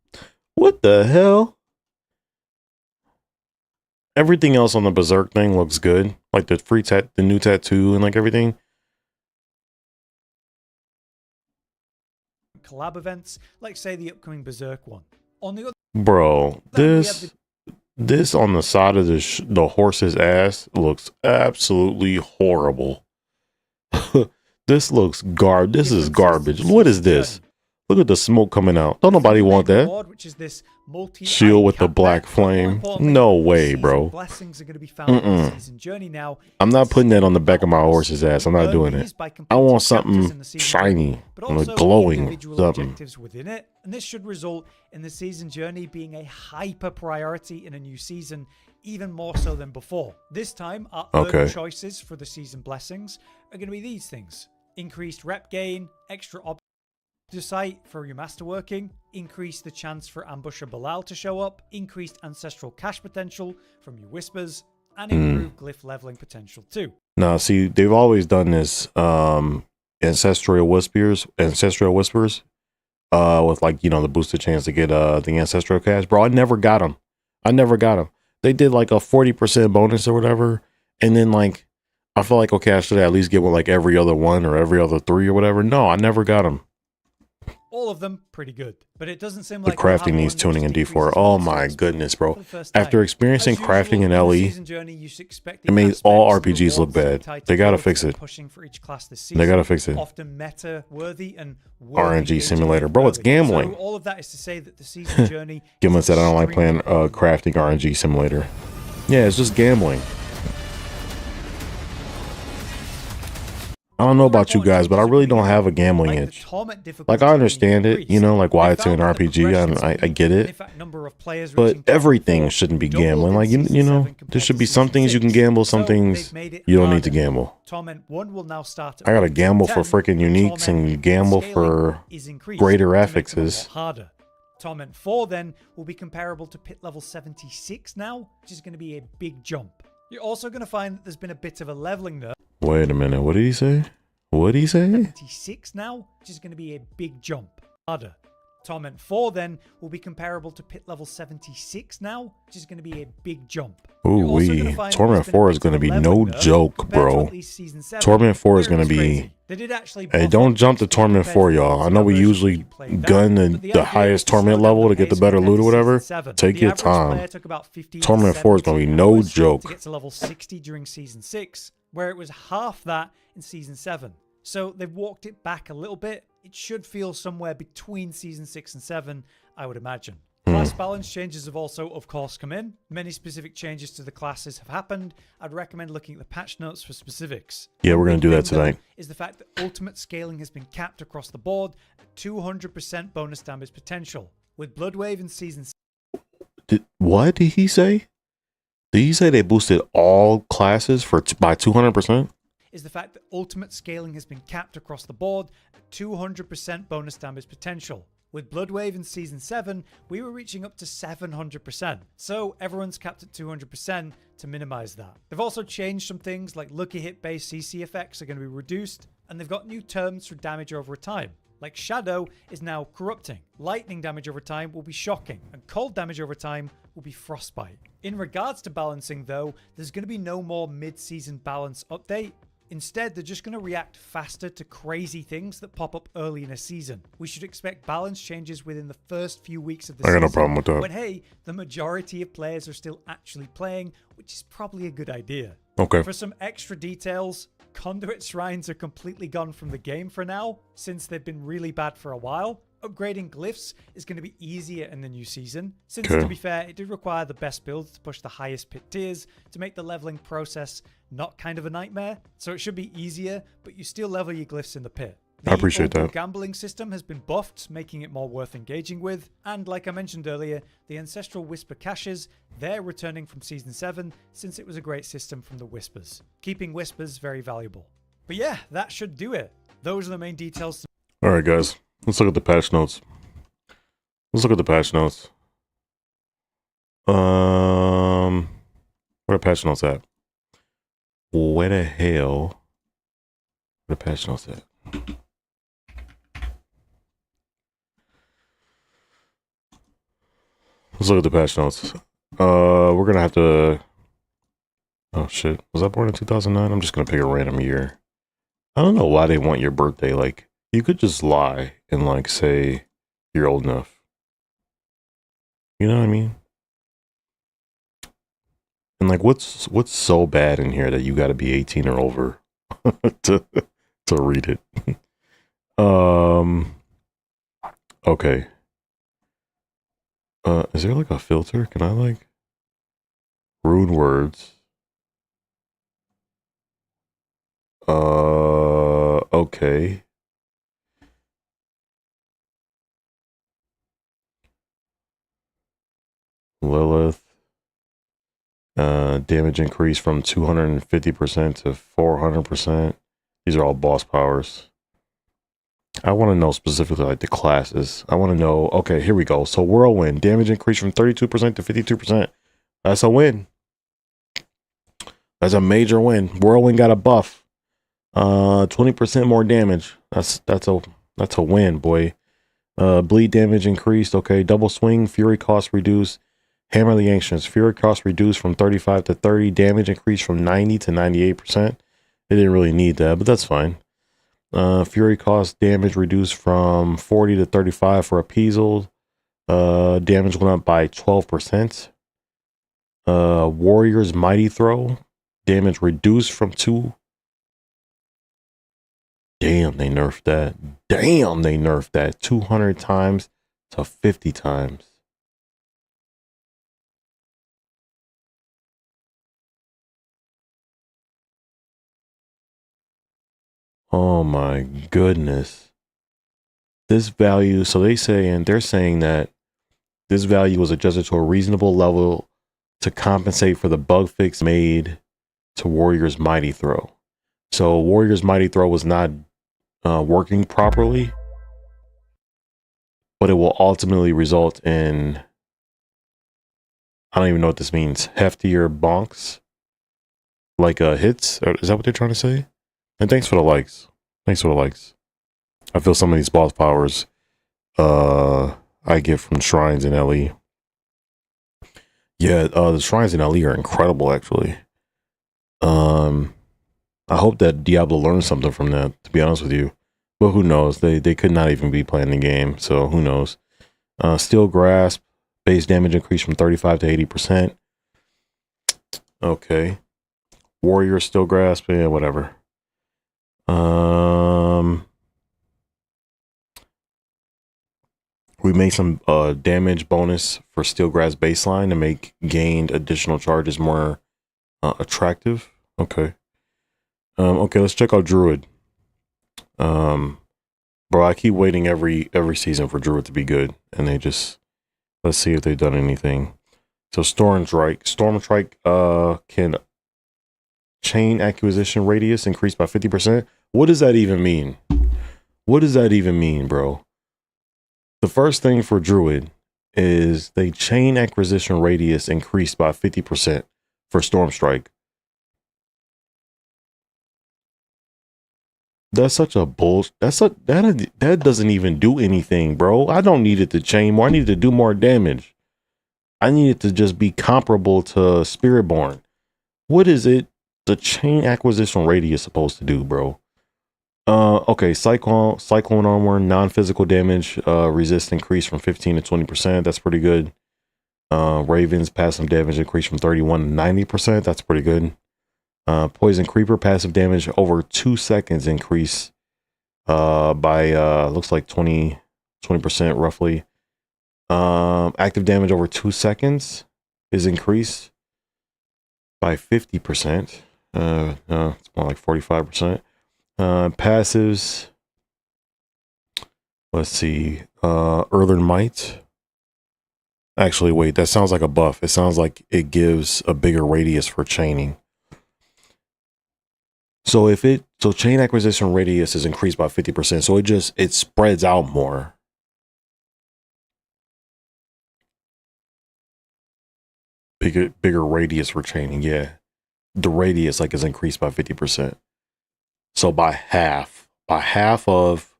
Speaker 1: What the hell? Everything else on the Berserk thing looks good. Like the new tattoo and like everything.
Speaker 4: collab events, like say the upcoming Berserk one. On the other
Speaker 1: Bro,
Speaker 4: Then we have
Speaker 1: this on the side of the horse's ass looks absolutely horrible. This looks This is
Speaker 4: differences to
Speaker 1: garbage.
Speaker 4: the
Speaker 1: What is
Speaker 4: season
Speaker 1: this?
Speaker 4: journey.
Speaker 1: Look at the smoke coming out. Don't
Speaker 4: There's a
Speaker 1: nobody
Speaker 4: new
Speaker 1: want
Speaker 4: main
Speaker 1: that.
Speaker 4: reward, which is this
Speaker 1: Shield with the
Speaker 4: multi-item
Speaker 1: black
Speaker 4: cap bet, but more
Speaker 1: flame.
Speaker 4: importantly,
Speaker 1: No
Speaker 4: the
Speaker 1: way,
Speaker 4: season
Speaker 1: bro.
Speaker 4: Blessings are going to be found in the season journey now.
Speaker 1: I'm not
Speaker 4: It's
Speaker 1: putting that on the
Speaker 4: standard
Speaker 1: back of my
Speaker 4: battle pass.
Speaker 1: horse's ass. I'm not
Speaker 4: Earn
Speaker 1: doing
Speaker 4: these
Speaker 1: it.
Speaker 4: by
Speaker 1: I
Speaker 4: completing
Speaker 1: want
Speaker 4: chapters in
Speaker 1: something
Speaker 4: the season journey,
Speaker 1: shiny,
Speaker 4: but
Speaker 1: like
Speaker 4: also
Speaker 1: glowing
Speaker 4: individual
Speaker 1: something.
Speaker 4: objectives within it, and this should result in the season journey being a hyper priority in a new season, even more so than before. This time, our
Speaker 1: Okay.
Speaker 4: earned choices for the season blessings are going to be these things: increased rep gain, extra to sight for your masterworking, increase the chance for Ambusher Bilal to show up, increased ancestral cash potential from your whispers, and improved glyph leveling potential too.
Speaker 1: Now, see, they've always done this ancestral whispers, with like, you know, the boosted chance to get the ancestral cash. Bro, I never got them. They did like a 40% bonus or whatever, and then like I feel like, okay, I should at least get one like every other one or every other 3 or whatever. No, I never got them.
Speaker 4: All of them pretty good, but it doesn't seem
Speaker 1: The
Speaker 4: like we'll have
Speaker 1: crafting needs
Speaker 4: one that
Speaker 1: tuning in
Speaker 4: just
Speaker 1: D4.
Speaker 4: increases
Speaker 1: Oh
Speaker 4: monster
Speaker 1: my
Speaker 4: XP
Speaker 1: goodness,
Speaker 4: for
Speaker 1: bro.
Speaker 4: the first
Speaker 1: After
Speaker 4: time.
Speaker 1: experiencing
Speaker 4: As
Speaker 1: crafting
Speaker 4: usual,
Speaker 1: in
Speaker 4: the
Speaker 1: LE,
Speaker 4: season journey, you should expect the
Speaker 1: it made all
Speaker 4: aspects and
Speaker 1: RPGs look
Speaker 4: rewards that are
Speaker 1: bad.
Speaker 4: tied to
Speaker 1: They gotta
Speaker 4: builds
Speaker 1: fix
Speaker 4: that are
Speaker 1: it.
Speaker 4: pushing for each class this
Speaker 1: They
Speaker 4: season,
Speaker 1: gotta fix it.
Speaker 4: often meta worthy and
Speaker 1: RNG simulator. Bro, it's gambling.
Speaker 4: So all of that is to say that the season journey
Speaker 1: Gimlin
Speaker 4: is
Speaker 1: said I don't like playing
Speaker 4: extremely
Speaker 1: crafting RNG simulator. Yeah, it's just gambling. I don't know about you guys, but I really don't have a gambling itch. Like, I understand it, you know, like why it's an RPG. I get it. But everything shouldn't be gambling. Like, you know, there should be some things you can gamble, some things you don't need to gamble.
Speaker 4: Torment 1 will now start at
Speaker 1: I gotta gamble
Speaker 4: 10,
Speaker 1: for freaking uniques
Speaker 4: Torment
Speaker 1: and gamble
Speaker 4: scaling
Speaker 1: for
Speaker 4: is increased
Speaker 1: greater
Speaker 4: to make them a lot
Speaker 1: affixes.
Speaker 4: harder. Torment 4 then will be comparable to pit level 76 now, which is going to be a big jump. You're also going to find that there's been a bit of a leveling nerf.
Speaker 1: Wait a minute, what did he say? What did he say?
Speaker 4: 76 now, which is going to be a big jump. Harder. Torment 4 then will be comparable to pit level 76 now, which is going to be a big jump.
Speaker 1: Ooh wee. Torment 4 is going to be no joke, bro. Torment 4 is going to be... Hey, don't jump to Torment 4, y'all. I know we usually gun the highest Torment level to get the better loot or whatever. Take your time. Torment 4 is going to be no joke.
Speaker 4: To get to level 60 during Season 6, where it was half that in Season 7. So they've walked it back a little bit. It should feel somewhere between Season 6 and 7, I would imagine. Class balance changes have also, of course, come in. Many specific changes to the classes have happened. I'd recommend looking at the patch notes for specifics.
Speaker 1: Yeah, we're going to do that tonight.
Speaker 4: Is the fact that ultimate scaling has been capped across the board at 200% bonus damage potential. With Bloodwave in Season 6.
Speaker 1: What did he say? Did he say they boosted all classes by 200%?
Speaker 4: Is the fact that ultimate scaling has been capped across the board at 200% bonus damage potential. With Bloodwave in Season 7, we were reaching up to 700%, so everyone's capped at 200% to minimize that. They've also changed some things, like lucky hit based CC effects are going to be reduced, and they've got new terms for damage over time. Like Shadow is now corrupting, lightning damage over time will be shocking, and cold damage over time will be frostbite. In regards to balancing though, there's going to be no more mid-season balance update. Instead, they're just going to react faster to crazy things that pop up early in a season. We should expect balance changes within the first few weeks of the season.
Speaker 1: I got no problem with that.
Speaker 4: When, hey, the majority of players are still actually playing, which is probably a good idea.
Speaker 1: Okay.
Speaker 4: For some extra details, Conduit Shrines are completely gone from the game for now, since they've been really bad for a while. Upgrading glyphs is going to be easier in the new season, since to be fair, it did require the best builds to push the highest pit tiers to make the leveling process not kind of a nightmare. So it should be easier, but you still level your glyphs in the pit.
Speaker 1: I appreciate that.
Speaker 4: The gambling system has been buffed, making it more worth engaging with. And like I mentioned earlier, the Ancestral Whisper caches, they're returning from Season 7 since it was a great system from the Whispers, keeping Whispers very valuable. But yeah, that should do it. Those are the main details.
Speaker 1: Alright guys, let's look at the patch notes. Where the patch notes at? Where the hell? Where the patch notes at? Let's look at the patch notes. We're gonna have to... Oh shit, was I born in 2009? I'm just gonna pick a random year. I don't know why they want your birthday. Like, you could just lie and like say you're old enough. You know what I mean? And like, what's so bad in here that you got to be 18 or over to read it? Okay. Is there like a filter? Can I like rune words? Okay. Lilith. Damage increase from 250% to 400%. These are all boss powers. I want to know specifically like the classes. I want to know, okay, here we go. So Whirlwind, damage increase from 32% to 52%. That's a win. That's a major win. Whirlwind got a buff. 20% more damage. That's a win, boy. Bleed damage increased. Okay, double swing, fury cost reduced. Hammer the Ancients, fury cost reduced from 35 to 30, damage increased from 90 to 98%. They didn't really need that, but that's fine. Fury cost damage reduced from 40 to 35 for Appeasal. Damage went up by 12%. Warrior's Mighty Throw, damage reduced from 2. Damn, they nerfed that. 200 times to 50 times. Oh my goodness. This value, so they're saying that this value was adjusted to a reasonable level to compensate for the bug fix made to Warrior's Mighty Throw. So Warrior's Mighty Throw was not working properly, but it will ultimately result in, I don't even know what this means, heftier bonks, like hits. Is that what they're trying to say? And thanks for the likes. I feel some of these boss powers I get from shrines in LE. Yeah, the shrines in LE are incredible actually. I hope that Diablo learned something from that, to be honest with you. But who knows? They could not even be playing the game, so who knows? Steel Grasp, base damage increase from 35 to 80%. Okay. Warrior Steel Grasp, yeah, whatever. We make some damage bonus for Steel Grasp baseline to make gained additional charges more attractive. Okay. Okay, let's check out Druid. Bro, I keep waiting every season for Druid to be good, and they just, let's see if they've done anything. So Storm Strike can chain acquisition radius increase by 50%. What does that even mean? What does that even mean, bro? The first thing for Druid is they chain acquisition radius increased by 50% for Storm Strike. That's such a bullshit. That doesn't even do anything, bro. I don't need it to chain more. I need it to do more damage. I need it to just be comparable to Spiritborn. What is it the chain acquisition radius supposed to do, bro? Okay, Cyclone Armor, non-physical damage, resist increase from 15 to 20%. That's pretty good. Raven's passive damage increase from 31 to 90%. That's pretty good. Poison Creeper passive damage over 2 seconds increase by looks like 20% roughly. Active damage over 2 seconds is increased by 50%. No, it's more like 45%. Passives. Let's see. Earthen Might. Actually, wait, that sounds like a buff. It sounds like it gives a bigger radius for chaining. So chain acquisition radius is increased by 50%. So it spreads out more. Bigger radius for chaining, yeah. The radius is increased by 50%. So by half of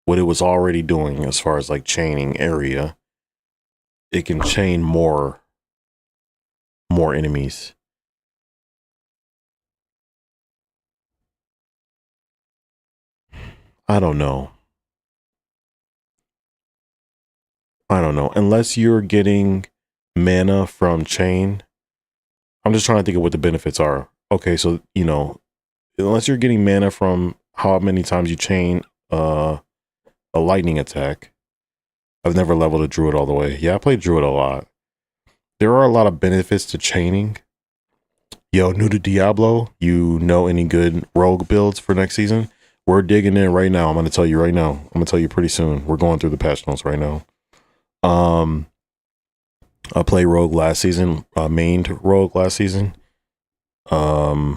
Speaker 1: what it was already doing as far as chaining area, it can chain more enemies. I don't know. Unless you're getting mana from chain. I'm just trying to think of what the benefits are. Okay, so unless you're getting mana from how many times you chain a lightning attack. I've never leveled a Druid all the way. Yeah, I played Druid a lot. There are a lot of benefits to chaining. Yo, new to Diablo, you know any good rogue builds for next season? We're digging in right now. I'm going to tell you right now. I'm going to tell you pretty soon. We're going through the patch notes right now. I played rogue last season, mained rogue last season. There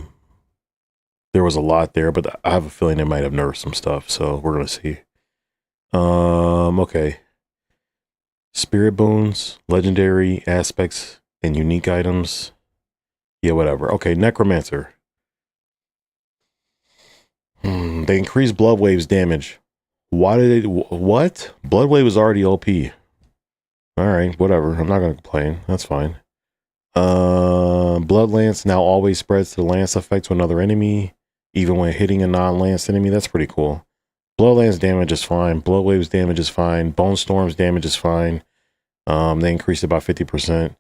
Speaker 1: was a lot there, but I have a feeling they might have nerfed some stuff, so we're going to see. Okay. Spirit boons, legendary aspects, and unique items. Yeah, whatever. Okay, Necromancer. They increase Blood Wave's damage. Why did they... What? Blood Wave was already OP. Alright, whatever. I'm not going to complain. That's fine. Blood Lance now always spreads the lance effect to another enemy, even when hitting a non-lance enemy. That's pretty cool. Blood Lance damage is fine. Blood Wave's damage is fine. Bone Storm's damage is fine. They increased it by 50%.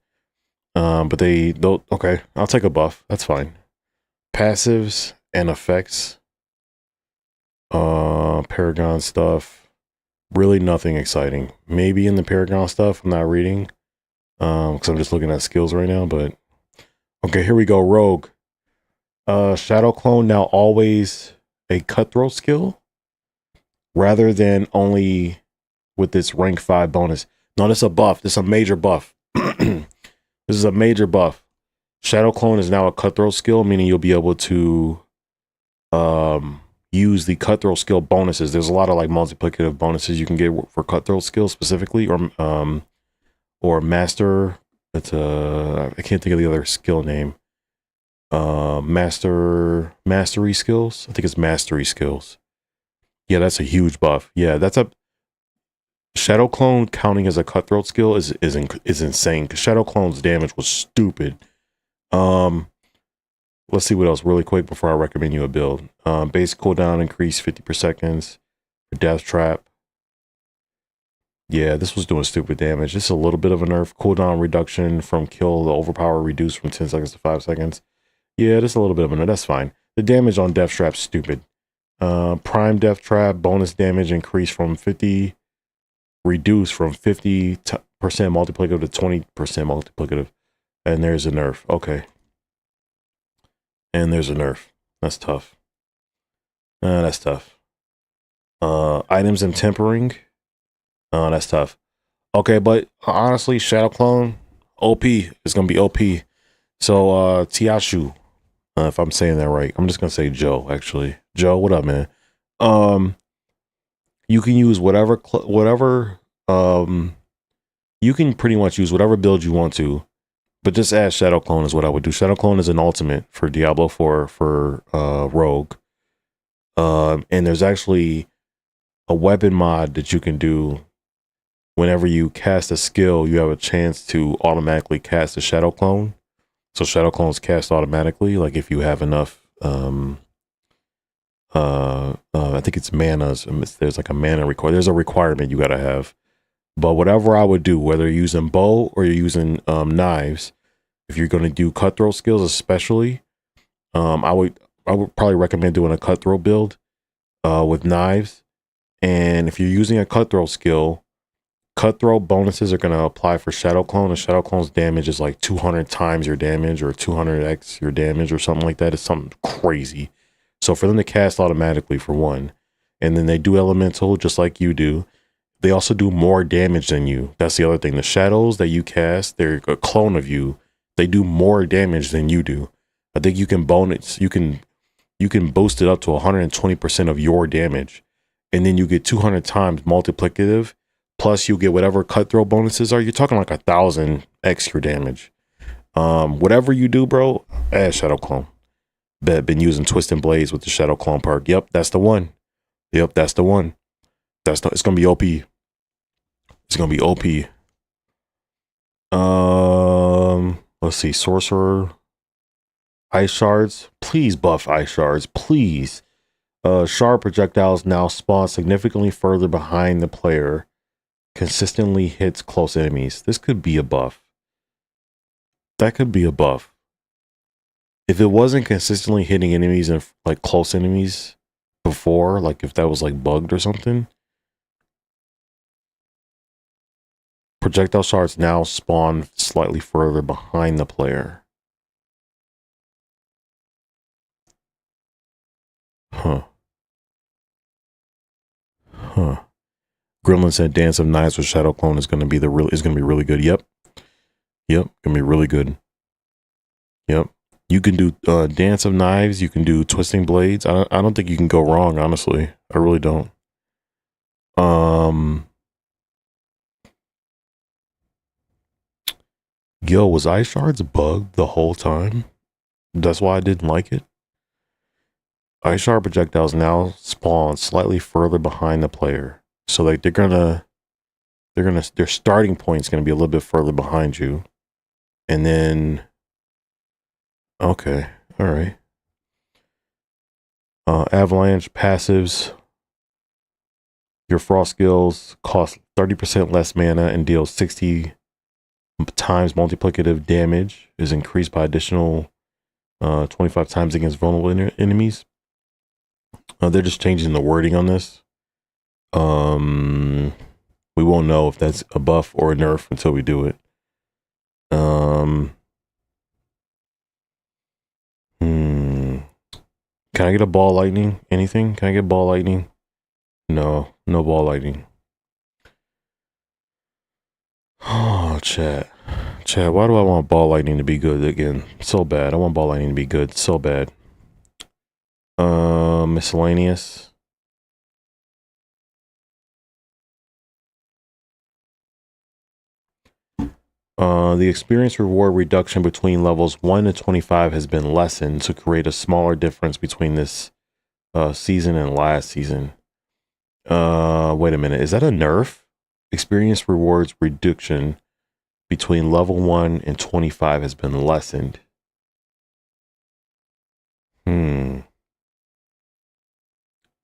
Speaker 1: But okay, I'll take a buff. That's fine. Passives and effects. Paragon stuff. Really nothing exciting. Maybe in the Paragon stuff I'm not reading. Because I'm just looking at skills right now, but okay, here we go. Rogue. Shadow Clone now always a cutthroat skill rather than only with this rank 5 bonus. No, this is a buff. This is a major buff. This is a major buff. Shadow Clone is now a cutthroat skill, meaning you'll be able to use the cutthroat skill bonuses. There's a lot of multiplicative bonuses you can get for cutthroat skills specifically, or master. It's I can't think of the other skill name. Mastery skills. I think it's mastery skills. Yeah, that's a huge buff. Yeah, Shadow Clone counting as a cutthroat skill is insane because Shadow Clone's damage was stupid. Let's see what else really quick before I recommend you a build. Base cooldown increase 50 per seconds for Death Trap. Yeah, this was doing stupid damage. Just a little bit of a nerf. Cooldown reduction from kill, the overpower reduced from 10 seconds to 5 seconds. Yeah, just a little bit of a nerf. That's fine. The damage on Death Trap's stupid. Prime Death Trap bonus damage increased from 50, reduced from 50% multiplicative to 20% multiplicative. And there's a nerf. Okay. And there's a nerf. That's tough. That's tough. Items and tempering. That's tough. Okay, but honestly, Shadow Clone, OP. It's gonna be OP. So Tiashu, if I'm saying that right, I'm just gonna say Joe, actually. Joe, what up, man? You can use whatever you can pretty much use whatever build you want to. But just add Shadow Clone is what I would do. Shadow Clone is an ultimate for Diablo 4 for Rogue. And there's actually a weapon mod that you can do. Whenever you cast a skill, you have a chance to automatically cast a Shadow Clone. So Shadow Clone's cast automatically, like if you have enough I think it's manas. There's like a mana requirement. There's a requirement you gotta have. But whatever I would do, whether you're using bow or you're using knives, if you're going to do cutthroat skills, especially, I would probably recommend doing a cutthroat build with knives. And if you're using a cutthroat skill, cutthroat bonuses are going to apply for Shadow Clone. And Shadow Clone's damage is like 200 times your damage or 200x your damage or something like that. It's something crazy. So for them to cast automatically for one, and then they do elemental just like you do. They also do more damage than you. That's the other thing. The shadows that you cast, they're a clone of you. They do more damage than you do. I think you can bonus, you can boost it up to 120% of your damage. And then you get 200 times multiplicative. Plus you get whatever cutthroat bonuses are. You're talking like 1,000 extra damage. Whatever you do, bro, add Shadow Clone. Been using Twisting Blades with the Shadow Clone perk. Yep, that's the one. Yep, that's the one. It's gonna be OP. It's gonna be OP. Let's see, Sorcerer, Ice Shards. Please buff Ice Shards, please. Shard projectiles now spawn significantly further behind the player. Consistently hits close enemies. This could be a buff. That could be a buff. If it wasn't consistently hitting enemies and like close enemies before, like if that was like bugged or something. Projectile shards now spawn slightly further behind the player. Huh. Gremlin said Dance of Knives with Shadow Clone is gonna be really good. Yep. Gonna be really good. Yep. You can do Dance of Knives, you can do Twisting Blades. I don't think you can go wrong, honestly. I really don't. Yo, was Ice Shards bugged the whole time? That's why I didn't like it. Ice Shard projectiles now spawn slightly further behind the player. So like their starting point is gonna be a little bit further behind you. And then okay, all right. Avalanche passives. Your frost skills cost 30% less mana and deal 60 times multiplicative damage, is increased by additional 25 times against vulnerable enemies. They're just changing the wording on this. We won't know if that's a buff or a nerf until we do it. Can I get a ball lightning? Anything? Can I get ball lightning? No ball lightning. Oh, chat, why do I want ball lightning to be good again? So bad. I want ball lightning to be good so bad. Miscellaneous. The experience reward reduction between levels 1 to 25 has been lessened to create a smaller difference between this season and last season. Wait a minute. Is that a nerf? experience rewards reduction between level 1 and 25 has been lessened.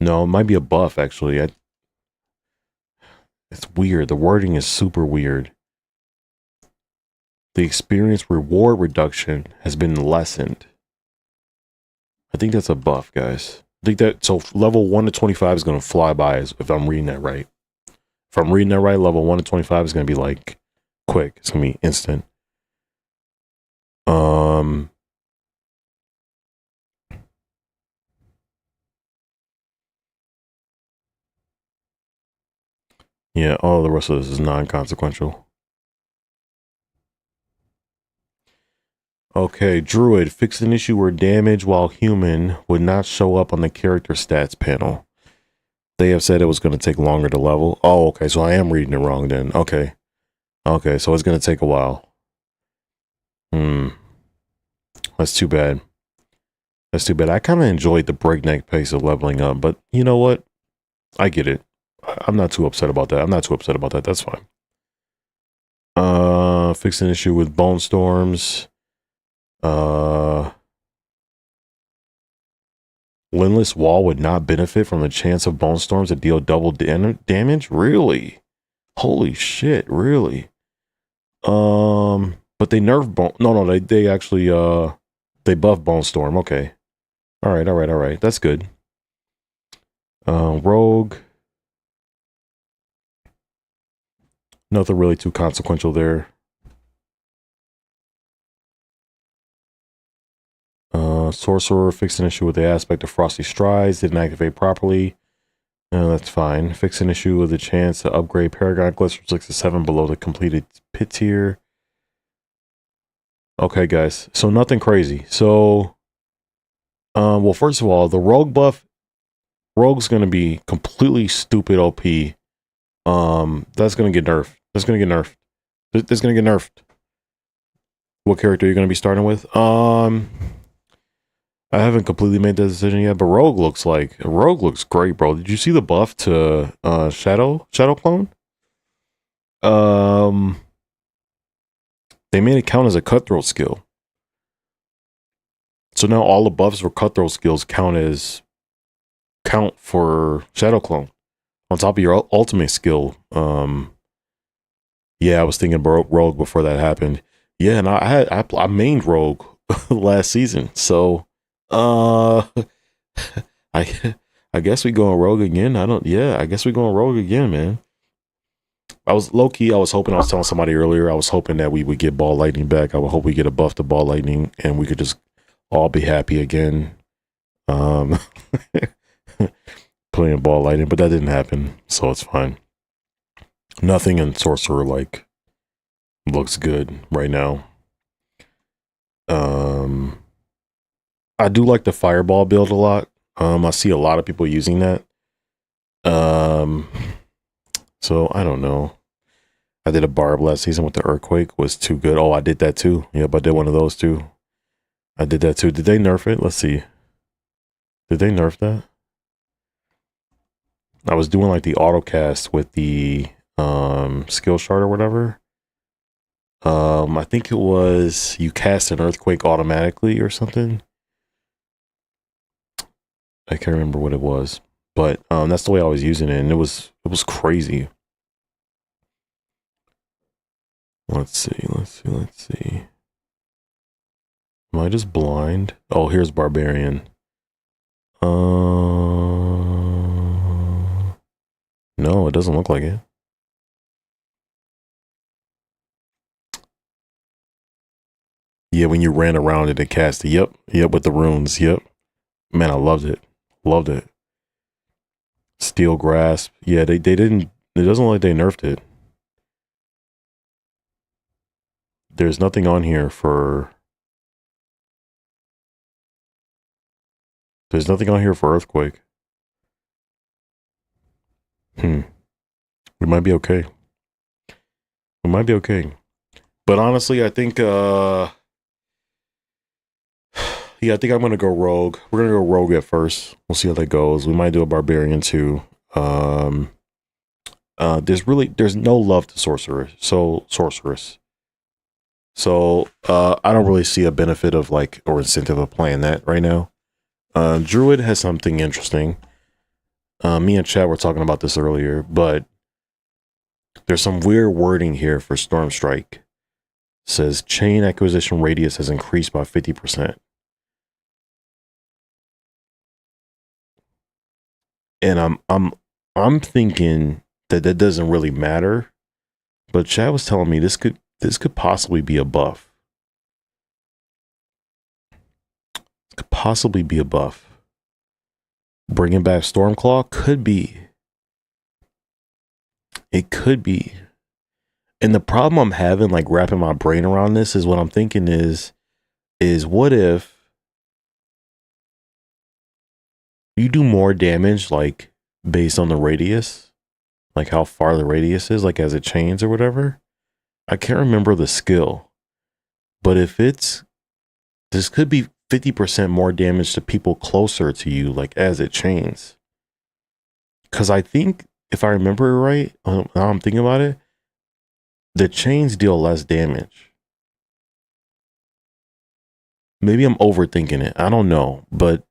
Speaker 1: No, it might be a buff actually. It's weird. The wording is super weird. The experience reward reduction has been lessened. I think that's a buff, guys. I think that, so level 1 to 25 is going to fly by if I'm reading that right. If I'm reading that right, level 1 to 25 is going to be like quick. It's going to be instant. Yeah, all the rest of this is non-consequential. Okay, Druid, fix an issue where damage while human would not show up on the character stats panel. They have said it was going to take longer to level. Oh, okay, so I am reading it wrong then. Okay. Okay, so it's going to take a while. That's too bad. That's too bad. I kind of enjoyed the breakneck pace of leveling up, but you know what? I get it. I'm not too upset about that. I'm not too upset about that. That's fine. Fix an issue with bone storms. Windless wall would not benefit from the chance of bone storms to deal double damage. Really? Holy shit! Really? But they nerf bone. No. They actually they buff bone storm. Okay. All right. That's good. Rogue. Nothing really too consequential there. Sorcerer, fix an issue with the aspect of Frosty Strides, didn't activate properly. That's fine. Fix an issue with the chance to upgrade Paragon Glyphs from 6 to 7 below the completed pit tier. Okay, guys. So nothing crazy. So, well, first of all, the Rogue buff, Rogue's going to be completely stupid OP. That's going to get nerfed. That's going to get nerfed. That's going to get nerfed. What character are you going to be starting with? I haven't completely made that decision yet, but Rogue looks great, bro. Did you see the buff to Shadow Clone? They made it count as a cutthroat skill. So now all the buffs for cutthroat skills count for Shadow Clone on top of your ultimate skill. Yeah, I was thinking Rogue before that happened. Yeah, and I mained Rogue last season, so I guess we going Rogue again. I guess we going Rogue again, man. I was hoping, I was telling somebody earlier, I was hoping that we would get Ball Lightning back. I would hope we get a buff to Ball Lightning and we could just all be happy again. Playing Ball Lightning, but that didn't happen, so it's fine. Nothing in Sorcerer looks good right now. I do like the Fireball build a lot. I see a lot of people using that. So I don't know. I did a barb last season with the Earthquake, was too good. Oh, I did that too. Yep, I did one of those too. I did that too. Did they nerf it? Let's see. Did they nerf that? I was doing like the autocast with the skill shard or whatever. I think it was you cast an Earthquake automatically or something. I can't remember what it was, but that's the way I was using it, and it was crazy. Let's see. Am I just blind? Oh, here's Barbarian. No, it doesn't look like it. Yeah, when you ran around it and cast it. Yep, with the runes. Yep. Man, I loved it. Steel Grasp. Yeah, they didn't. It doesn't look like they nerfed it. There's nothing on here for. There's nothing on here for Earthquake. We might be okay. But honestly, I think yeah, I think I'm gonna go Rogue. We're gonna go Rogue at first. We'll see how that goes. We might do a Barbarian too. there's no love to sorceress. So I don't really see a benefit of like or incentive of playing that right now. Druid has something interesting. Me and Chad were talking about this earlier, but there's some weird wording here for Storm Strike. It says chain acquisition radius has increased by 50%. And I'm thinking that doesn't really matter, but Chad was telling me this could possibly be a buff. It could possibly be a buff. Bringing back Stormclaw could be. It could be. And the problem I'm having, like wrapping my brain around this, is what I'm thinking is what if you do more damage, like based on the radius, like how far the radius is, like as it chains or whatever. I can't remember the skill, but if this could be 50% more damage to people closer to you, like as it chains. Because I think, if I remember right, now I'm thinking about it, the chains deal less damage. Maybe I'm overthinking it. I don't know, but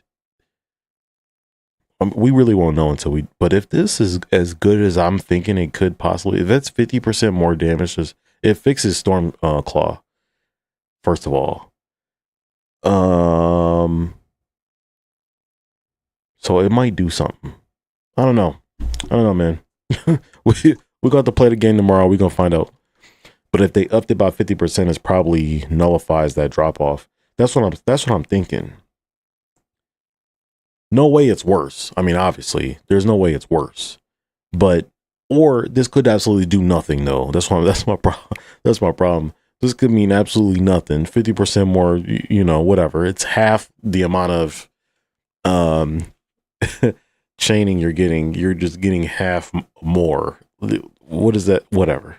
Speaker 1: we really won't know until we. But if this is as good as I'm thinking it could possibly, if that's 50% more damage, it fixes Storm Claw. First of all, so it might do something. I don't know, man. we got to play the game tomorrow. We're gonna find out. But if they upped it by 50%, it probably nullifies that drop off. That's what I'm thinking. No way it's worse. I mean, obviously, there's no way it's worse. But or this could absolutely do nothing though. That's my problem. This could mean absolutely nothing. 50% more, whatever. It's half the amount of chaining you're getting. You're just getting half more. What is that? Whatever.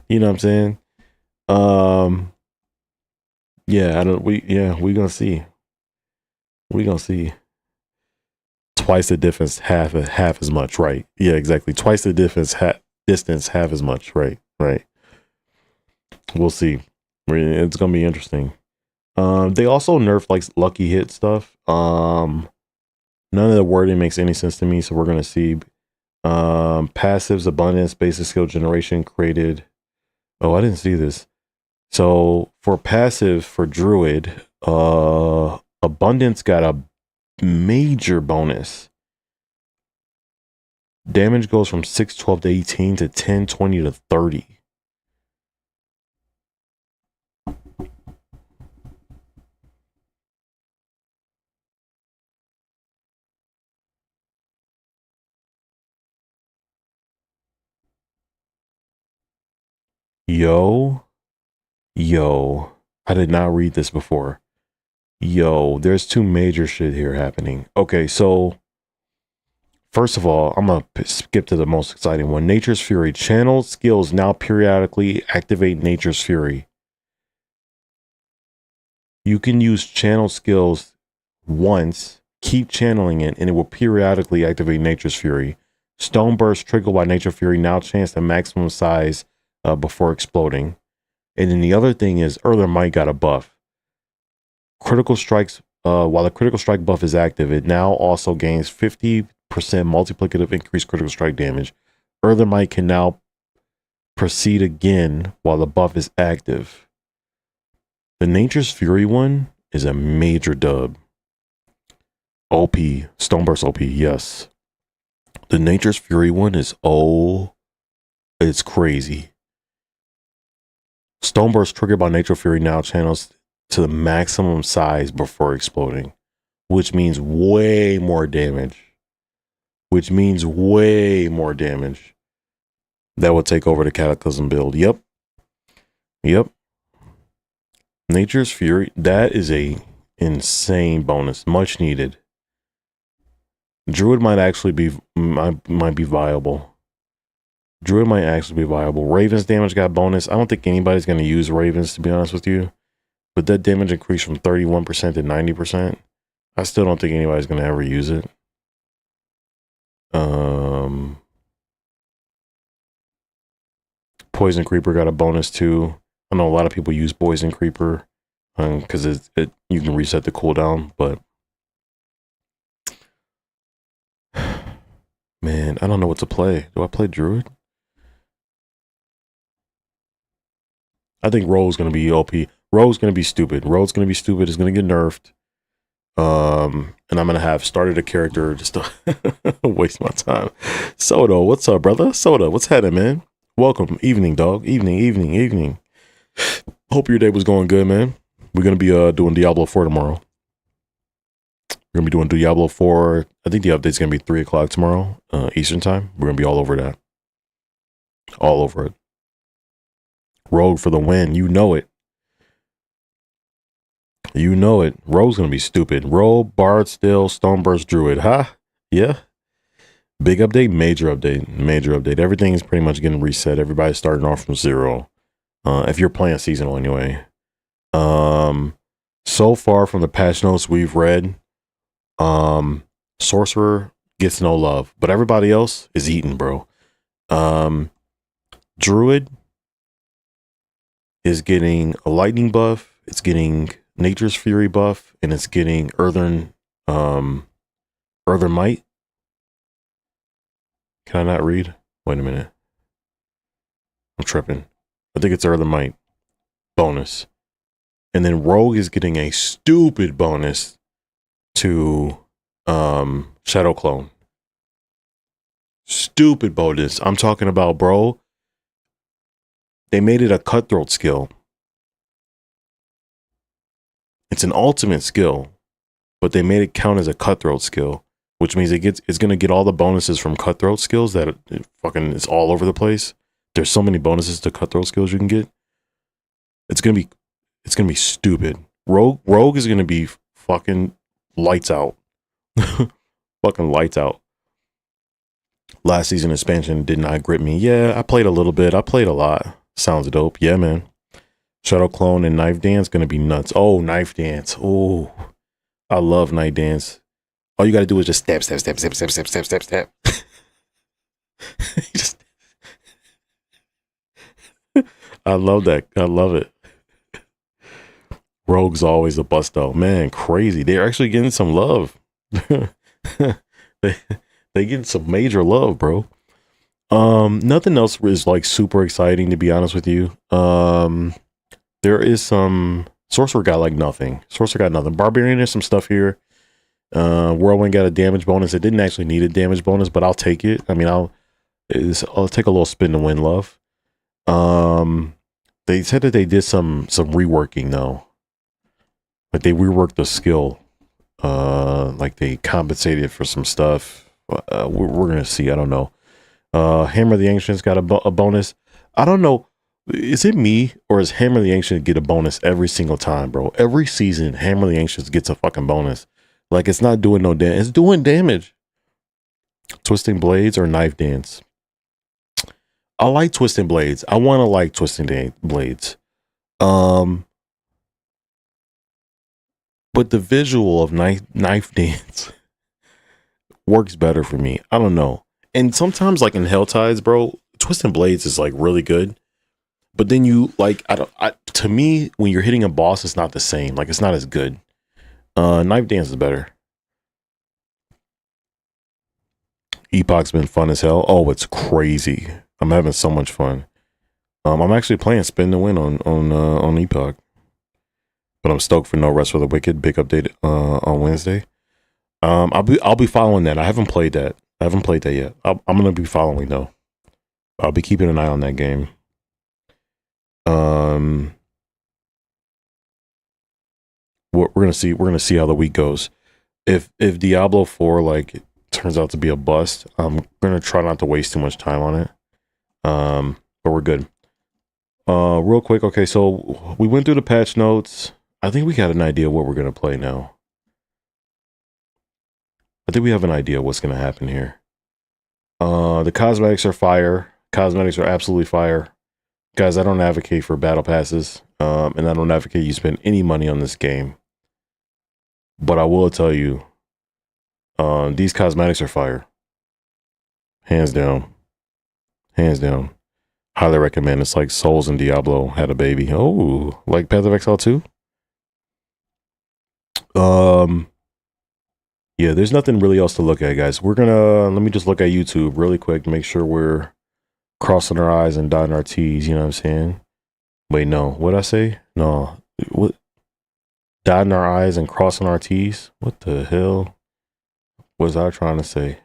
Speaker 1: You know what I'm saying? Yeah, we gonna see. We gonna see. Twice the difference, half as much, right? Yeah, exactly. Twice the difference, distance, half as much, right? We'll see. It's gonna be interesting. They also nerfed like lucky hit stuff. None of the wording makes any sense to me, so we're gonna see. Passives, abundance, basic skill generation created. Oh, I didn't see this. So for passive for Druid, abundance got a major bonus. Damage goes from 612 to 18 to 10, 20 to 30. Yo, I did not read this before. Yo, there's two major shit here happening. Okay, so first of all, I'm gonna skip to the most exciting one. Nature's Fury. Channel skills now periodically activate Nature's Fury. You can use channel skills once, keep channeling it, and it will periodically activate Nature's Fury. Stone Burst triggered by Nature Fury now chance the maximum size before exploding. And then the other thing is Earther Might got a buff. Critical strikes, while the critical strike buff is active, it now also gains 50% multiplicative increased critical strike damage. Earther Might can now proceed again while the buff is active. The Nature's Fury one is a major dub. OP, Stoneburst OP, yes. The Nature's Fury one is it's crazy. Stoneburst triggered by Nature Fury now channels to the maximum size before exploding, which means way more damage. That would take over the Cataclysm build. Yep. Nature's Fury, that is a insane bonus, much needed. Druid might actually be viable. Raven's damage got bonus. I don't think anybody's going to use Ravens, to be honest with you. But that damage increased from 31% to 90%. I still don't think anybody's going to ever use it. Poison Creeper got a bonus too. I know a lot of people use Poison Creeper because you can reset the cooldown, but man, I don't know what to play. Do I play Druid? I think Rogue's gonna be OP. Rogue's gonna be stupid. Rogue's gonna be stupid. It's gonna get nerfed. And I'm gonna have started a character just to waste my time. Soda, what's up, brother? Soda, what's happening, man? Welcome. Evening, dog. Evening. Hope your day was going good, man. We're gonna be doing Diablo 4 tomorrow. We're gonna be doing Diablo 4. I think the update's gonna be 3 o'clock tomorrow, Eastern time. We're gonna be all over that. All over it. Rogue for the win. You know it. You know it. Rogue's gonna be stupid. Rogue, Bard, Still, Stoneburst, Druid. Huh? Yeah. Big update, major update. Everything is pretty much getting reset. Everybody's starting off from zero. If you're playing seasonal anyway. So far from the patch notes we've read, Sorcerer gets no love, but everybody else is eating, bro. Druid is getting a lightning buff. It's getting Nature's Fury buff, and it's getting Earthen Might. Can I not read? Wait a minute. I'm tripping. I think it's Earthen Might bonus. And then Rogue is getting a stupid bonus to Shadow Clone. Stupid bonus. I'm talking about, bro. They made it a cutthroat skill. It's an ultimate skill, but they made it count as a cutthroat skill, which means it's gonna get all the bonuses from cutthroat skills that it fucking is all over the place. There's so many bonuses to cutthroat skills you can get. It's gonna be stupid. Rogue is gonna be fucking lights out. Fucking lights out. Last season expansion did not grip me. Yeah, I played a little bit. I played a lot. Sounds dope. Yeah, man. Shadow Clone and Knife Dance gonna be nuts. Oh, Knife Dance. Oh, I love Knife Dance. All you gotta do is just step. Just, I love that. I love it. Rogue's always a bust though. Man, crazy. They're actually getting some love. they getting some major love, bro. Nothing else is like super exciting, to be honest with you. There is some Sorcerer got like nothing. Barbarian, there's some stuff here. Whirlwind got a damage bonus. It didn't actually need a damage bonus, but I'll take it. I mean, I'll take a little spin to win love. They said that they did some reworking though. Like they reworked the skill. Like they compensated for some stuff. We're gonna see. I don't know. Hammer of the Ancients got a bonus. I don't know. Is it me or is Hammer of the Ancient get a bonus every single time, bro? Every season, Hammer of the Ancients gets a fucking bonus. Like it's not doing no damage. It's doing damage. Twisting Blades or Knife Dance? I like Twisting Blades. I want to like Twisting Blades. But the visual of knife Dance works better for me. I don't know. And sometimes like in Helltides, bro, Twisting Blades is like really good. But then you like, to me, when you're hitting a boss, it's not the same. Like it's not as good. Knife Dance is better. Epoch's been fun as hell. Oh, it's crazy. I'm having so much fun. I'm actually playing Spin to Win on Epoch. But I'm stoked for No Rest for the Wicked. Big update on Wednesday. I'll be following that. I haven't played that yet. I'm gonna be following though. I'll be keeping an eye on that game. We're gonna see how the week goes. If Diablo 4 like turns out to be a bust, I'm gonna try not to waste too much time on it. But we're good. Real quick, okay, so we went through the patch notes. I think we got an idea what we're gonna play now. I think we have an idea what's gonna happen here. The cosmetics are fire. Cosmetics are absolutely fire. Guys, I don't advocate for battle passes. And I don't advocate you spend any money on this game. But I will tell you, these cosmetics are fire. Hands down. Hands down. Highly recommend. It's like Souls and Diablo had a baby. Oh, like Path of Exile 2? Yeah, there's nothing really else to look at, guys. We're gonna let me just look at YouTube really quick, make sure we're crossing our I's and dotting our T's, you know what I'm saying? Wait, no, what'd I say? No. What, dotting our I's and crossing our T's? What the hell was I trying to say?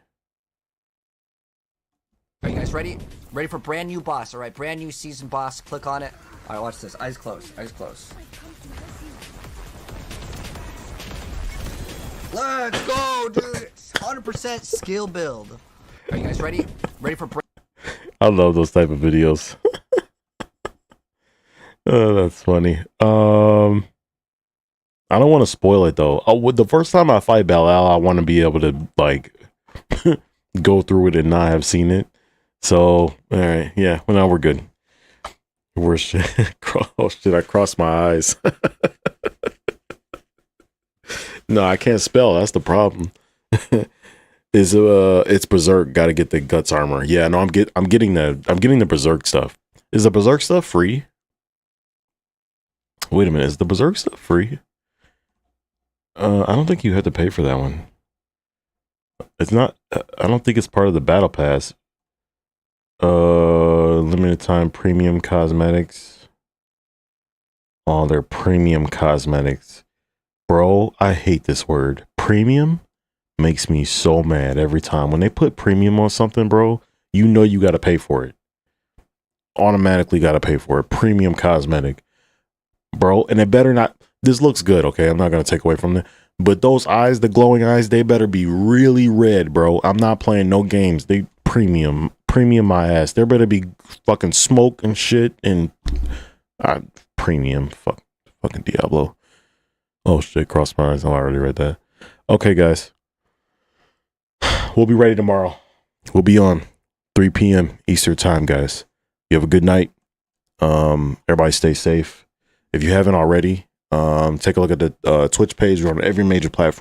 Speaker 5: Are you guys ready? Ready for brand new boss, alright? Brand new season boss. Click on it. Alright, watch this. Eyes closed. Eyes closed. Let's go, dude! 100% skill build. Are you guys ready? Ready for
Speaker 1: I love those type of videos. Oh, that's funny. I don't want to spoil it though. The first time I fight Belial, I want to be able to like go through it and not have seen it. So, all right, yeah. Well, now we're good. We're shit. Oh shit! I crossed my eyes. No, I can't spell. That's the problem. It's Berserk. Got to get the guts armor. Yeah, no, I'm getting the Berserk stuff. Is the Berserk stuff free? Wait a minute, is the Berserk stuff free? I don't think you had to pay for that one. It's not. I don't think it's part of the battle pass. Limited time premium cosmetics. Oh, they're premium cosmetics. Bro, I hate this word. Premium makes me so mad every time. When they put premium on something, bro, you know you got to pay for it. Automatically got to pay for it. Premium cosmetic. Bro, and it better not. This looks good, okay? I'm not going to take away from it. But those eyes, the glowing eyes, they better be really red, bro. I'm not playing no games. They premium my ass. There better be fucking smoke and shit and premium. Fucking Diablo. Oh shit, cross my eyes. Oh, I already read that. Okay, guys. We'll be ready tomorrow. We'll be on 3 p.m. Eastern time, guys. You have a good night. Everybody stay safe. If you haven't already, take a look at the Twitch page. We're on every major platform.